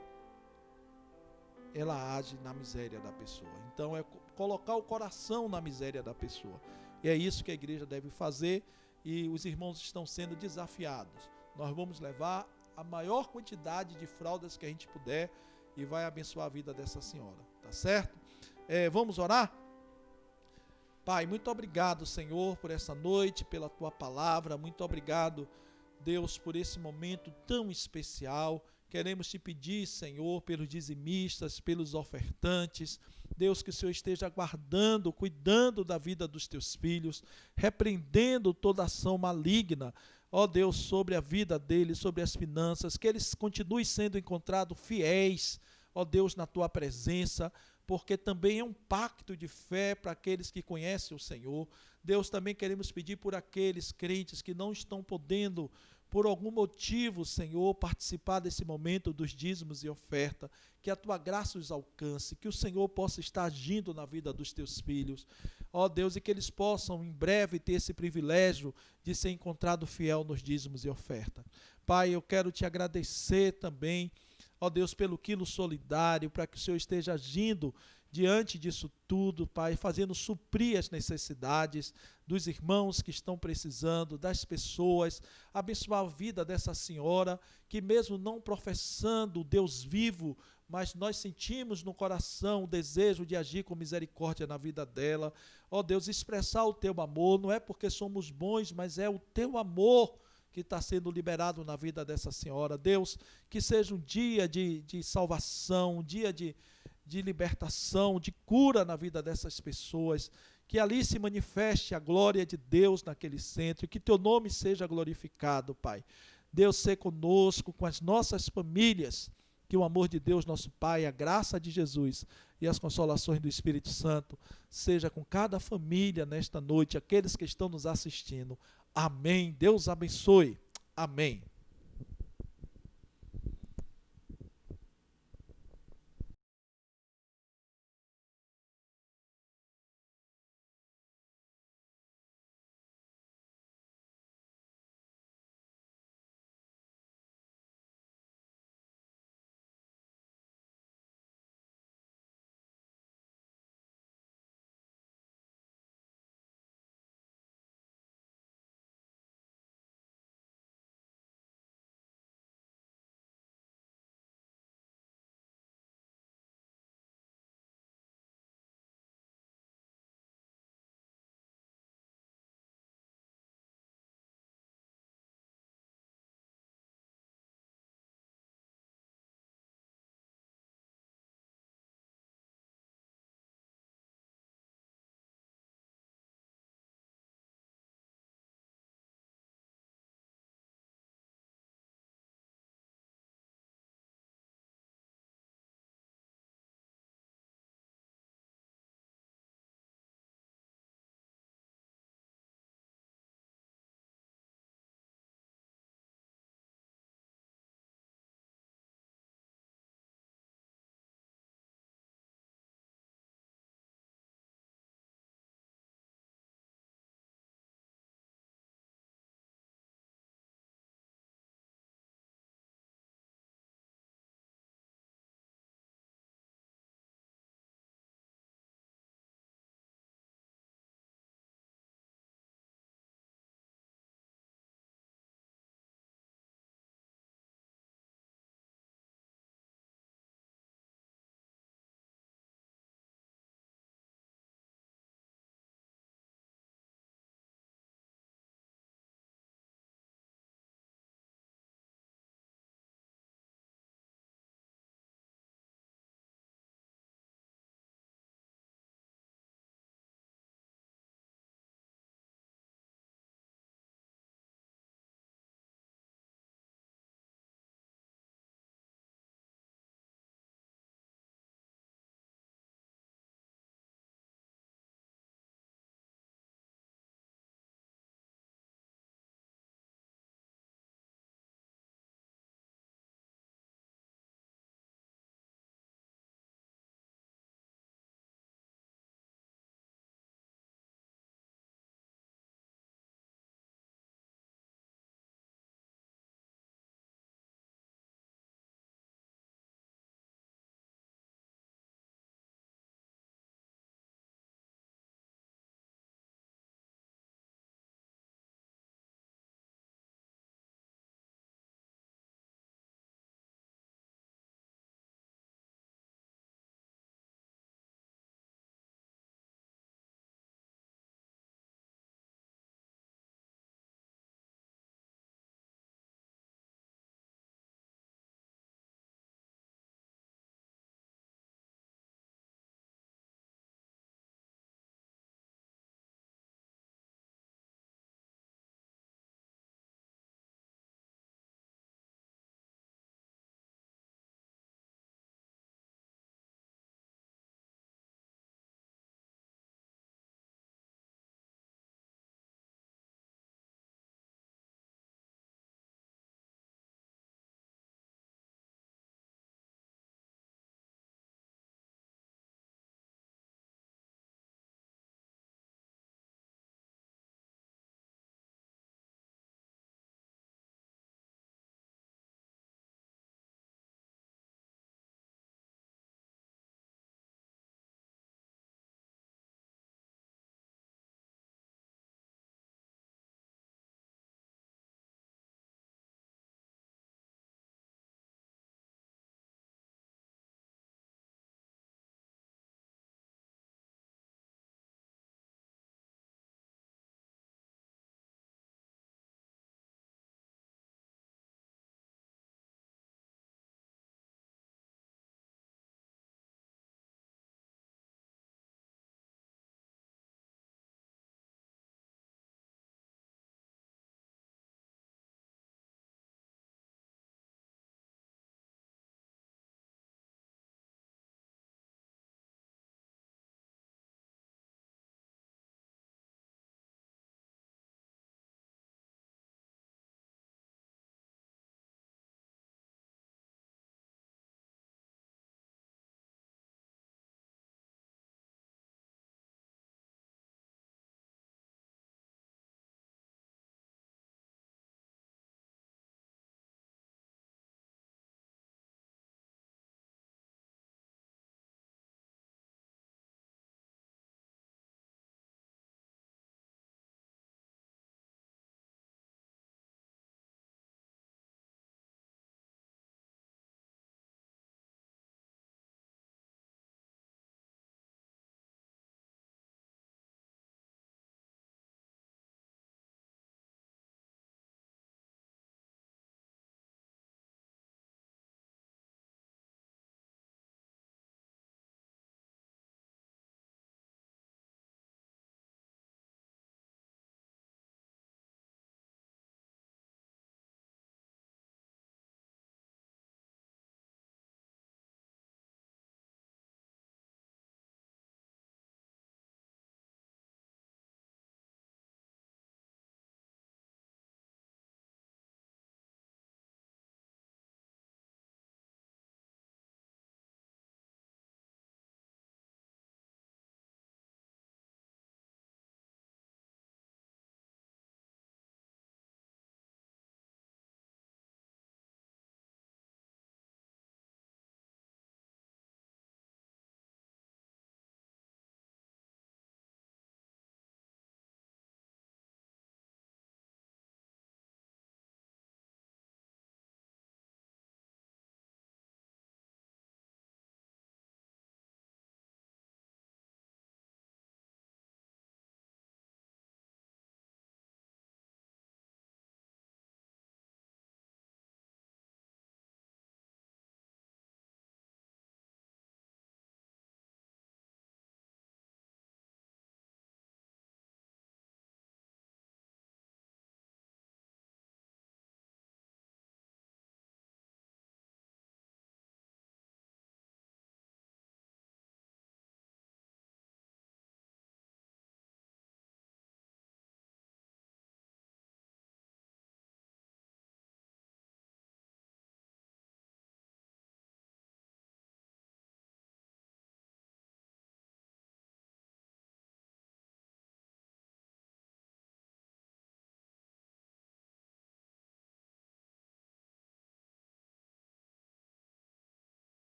Ela age na miséria da pessoa. Então é colocar o coração na miséria da pessoa. E é isso que a igreja deve fazer, e os irmãos estão sendo desafiados. Nós vamos levar a maior quantidade de fraldas que a gente puder e vai abençoar a vida dessa senhora, tá certo? Vamos orar? Pai, muito obrigado, Senhor, por essa noite, pela Tua palavra. Muito obrigado, Deus, por esse momento tão especial. Queremos te pedir, Senhor, pelos dizimistas, pelos ofertantes. Deus, que o Senhor esteja guardando, cuidando da vida dos teus filhos, repreendendo toda ação maligna, ó Deus, sobre a vida deles, sobre as finanças, que eles continuem sendo encontrados fiéis, ó Deus, na tua presença, porque também é um pacto de fé para aqueles que conhecem o Senhor. Deus, também queremos pedir por aqueles crentes que não estão podendo, por algum motivo, Senhor, participar desse momento dos dízimos e oferta, que a tua graça os alcance, que o Senhor possa estar agindo na vida dos teus filhos, ó Deus, e que eles possam em breve ter esse privilégio de ser encontrado fiel nos dízimos e oferta. Pai, eu quero te agradecer também, ó Deus, pelo quilo solidário, para que o Senhor esteja agindo diante disso tudo, Pai, fazendo suprir as necessidades dos irmãos que estão precisando, das pessoas, abençoar a vida dessa senhora, que mesmo não professando o Deus vivo, mas nós sentimos no coração o desejo de agir com misericórdia na vida dela. Ó Deus, expressar o teu amor, não é porque somos bons, mas é o teu amor que está sendo liberado na vida dessa senhora. Deus, que seja um dia de salvação, um dia de libertação, de cura na vida dessas pessoas, que ali se manifeste a glória de Deus naquele centro, e que teu nome seja glorificado, Pai. Deus, seja conosco, com as nossas famílias, que o amor de Deus, nosso Pai, a graça de Jesus e as consolações do Espírito Santo seja com cada família nesta noite, aqueles que estão nos assistindo. Amém. Deus abençoe. Amém.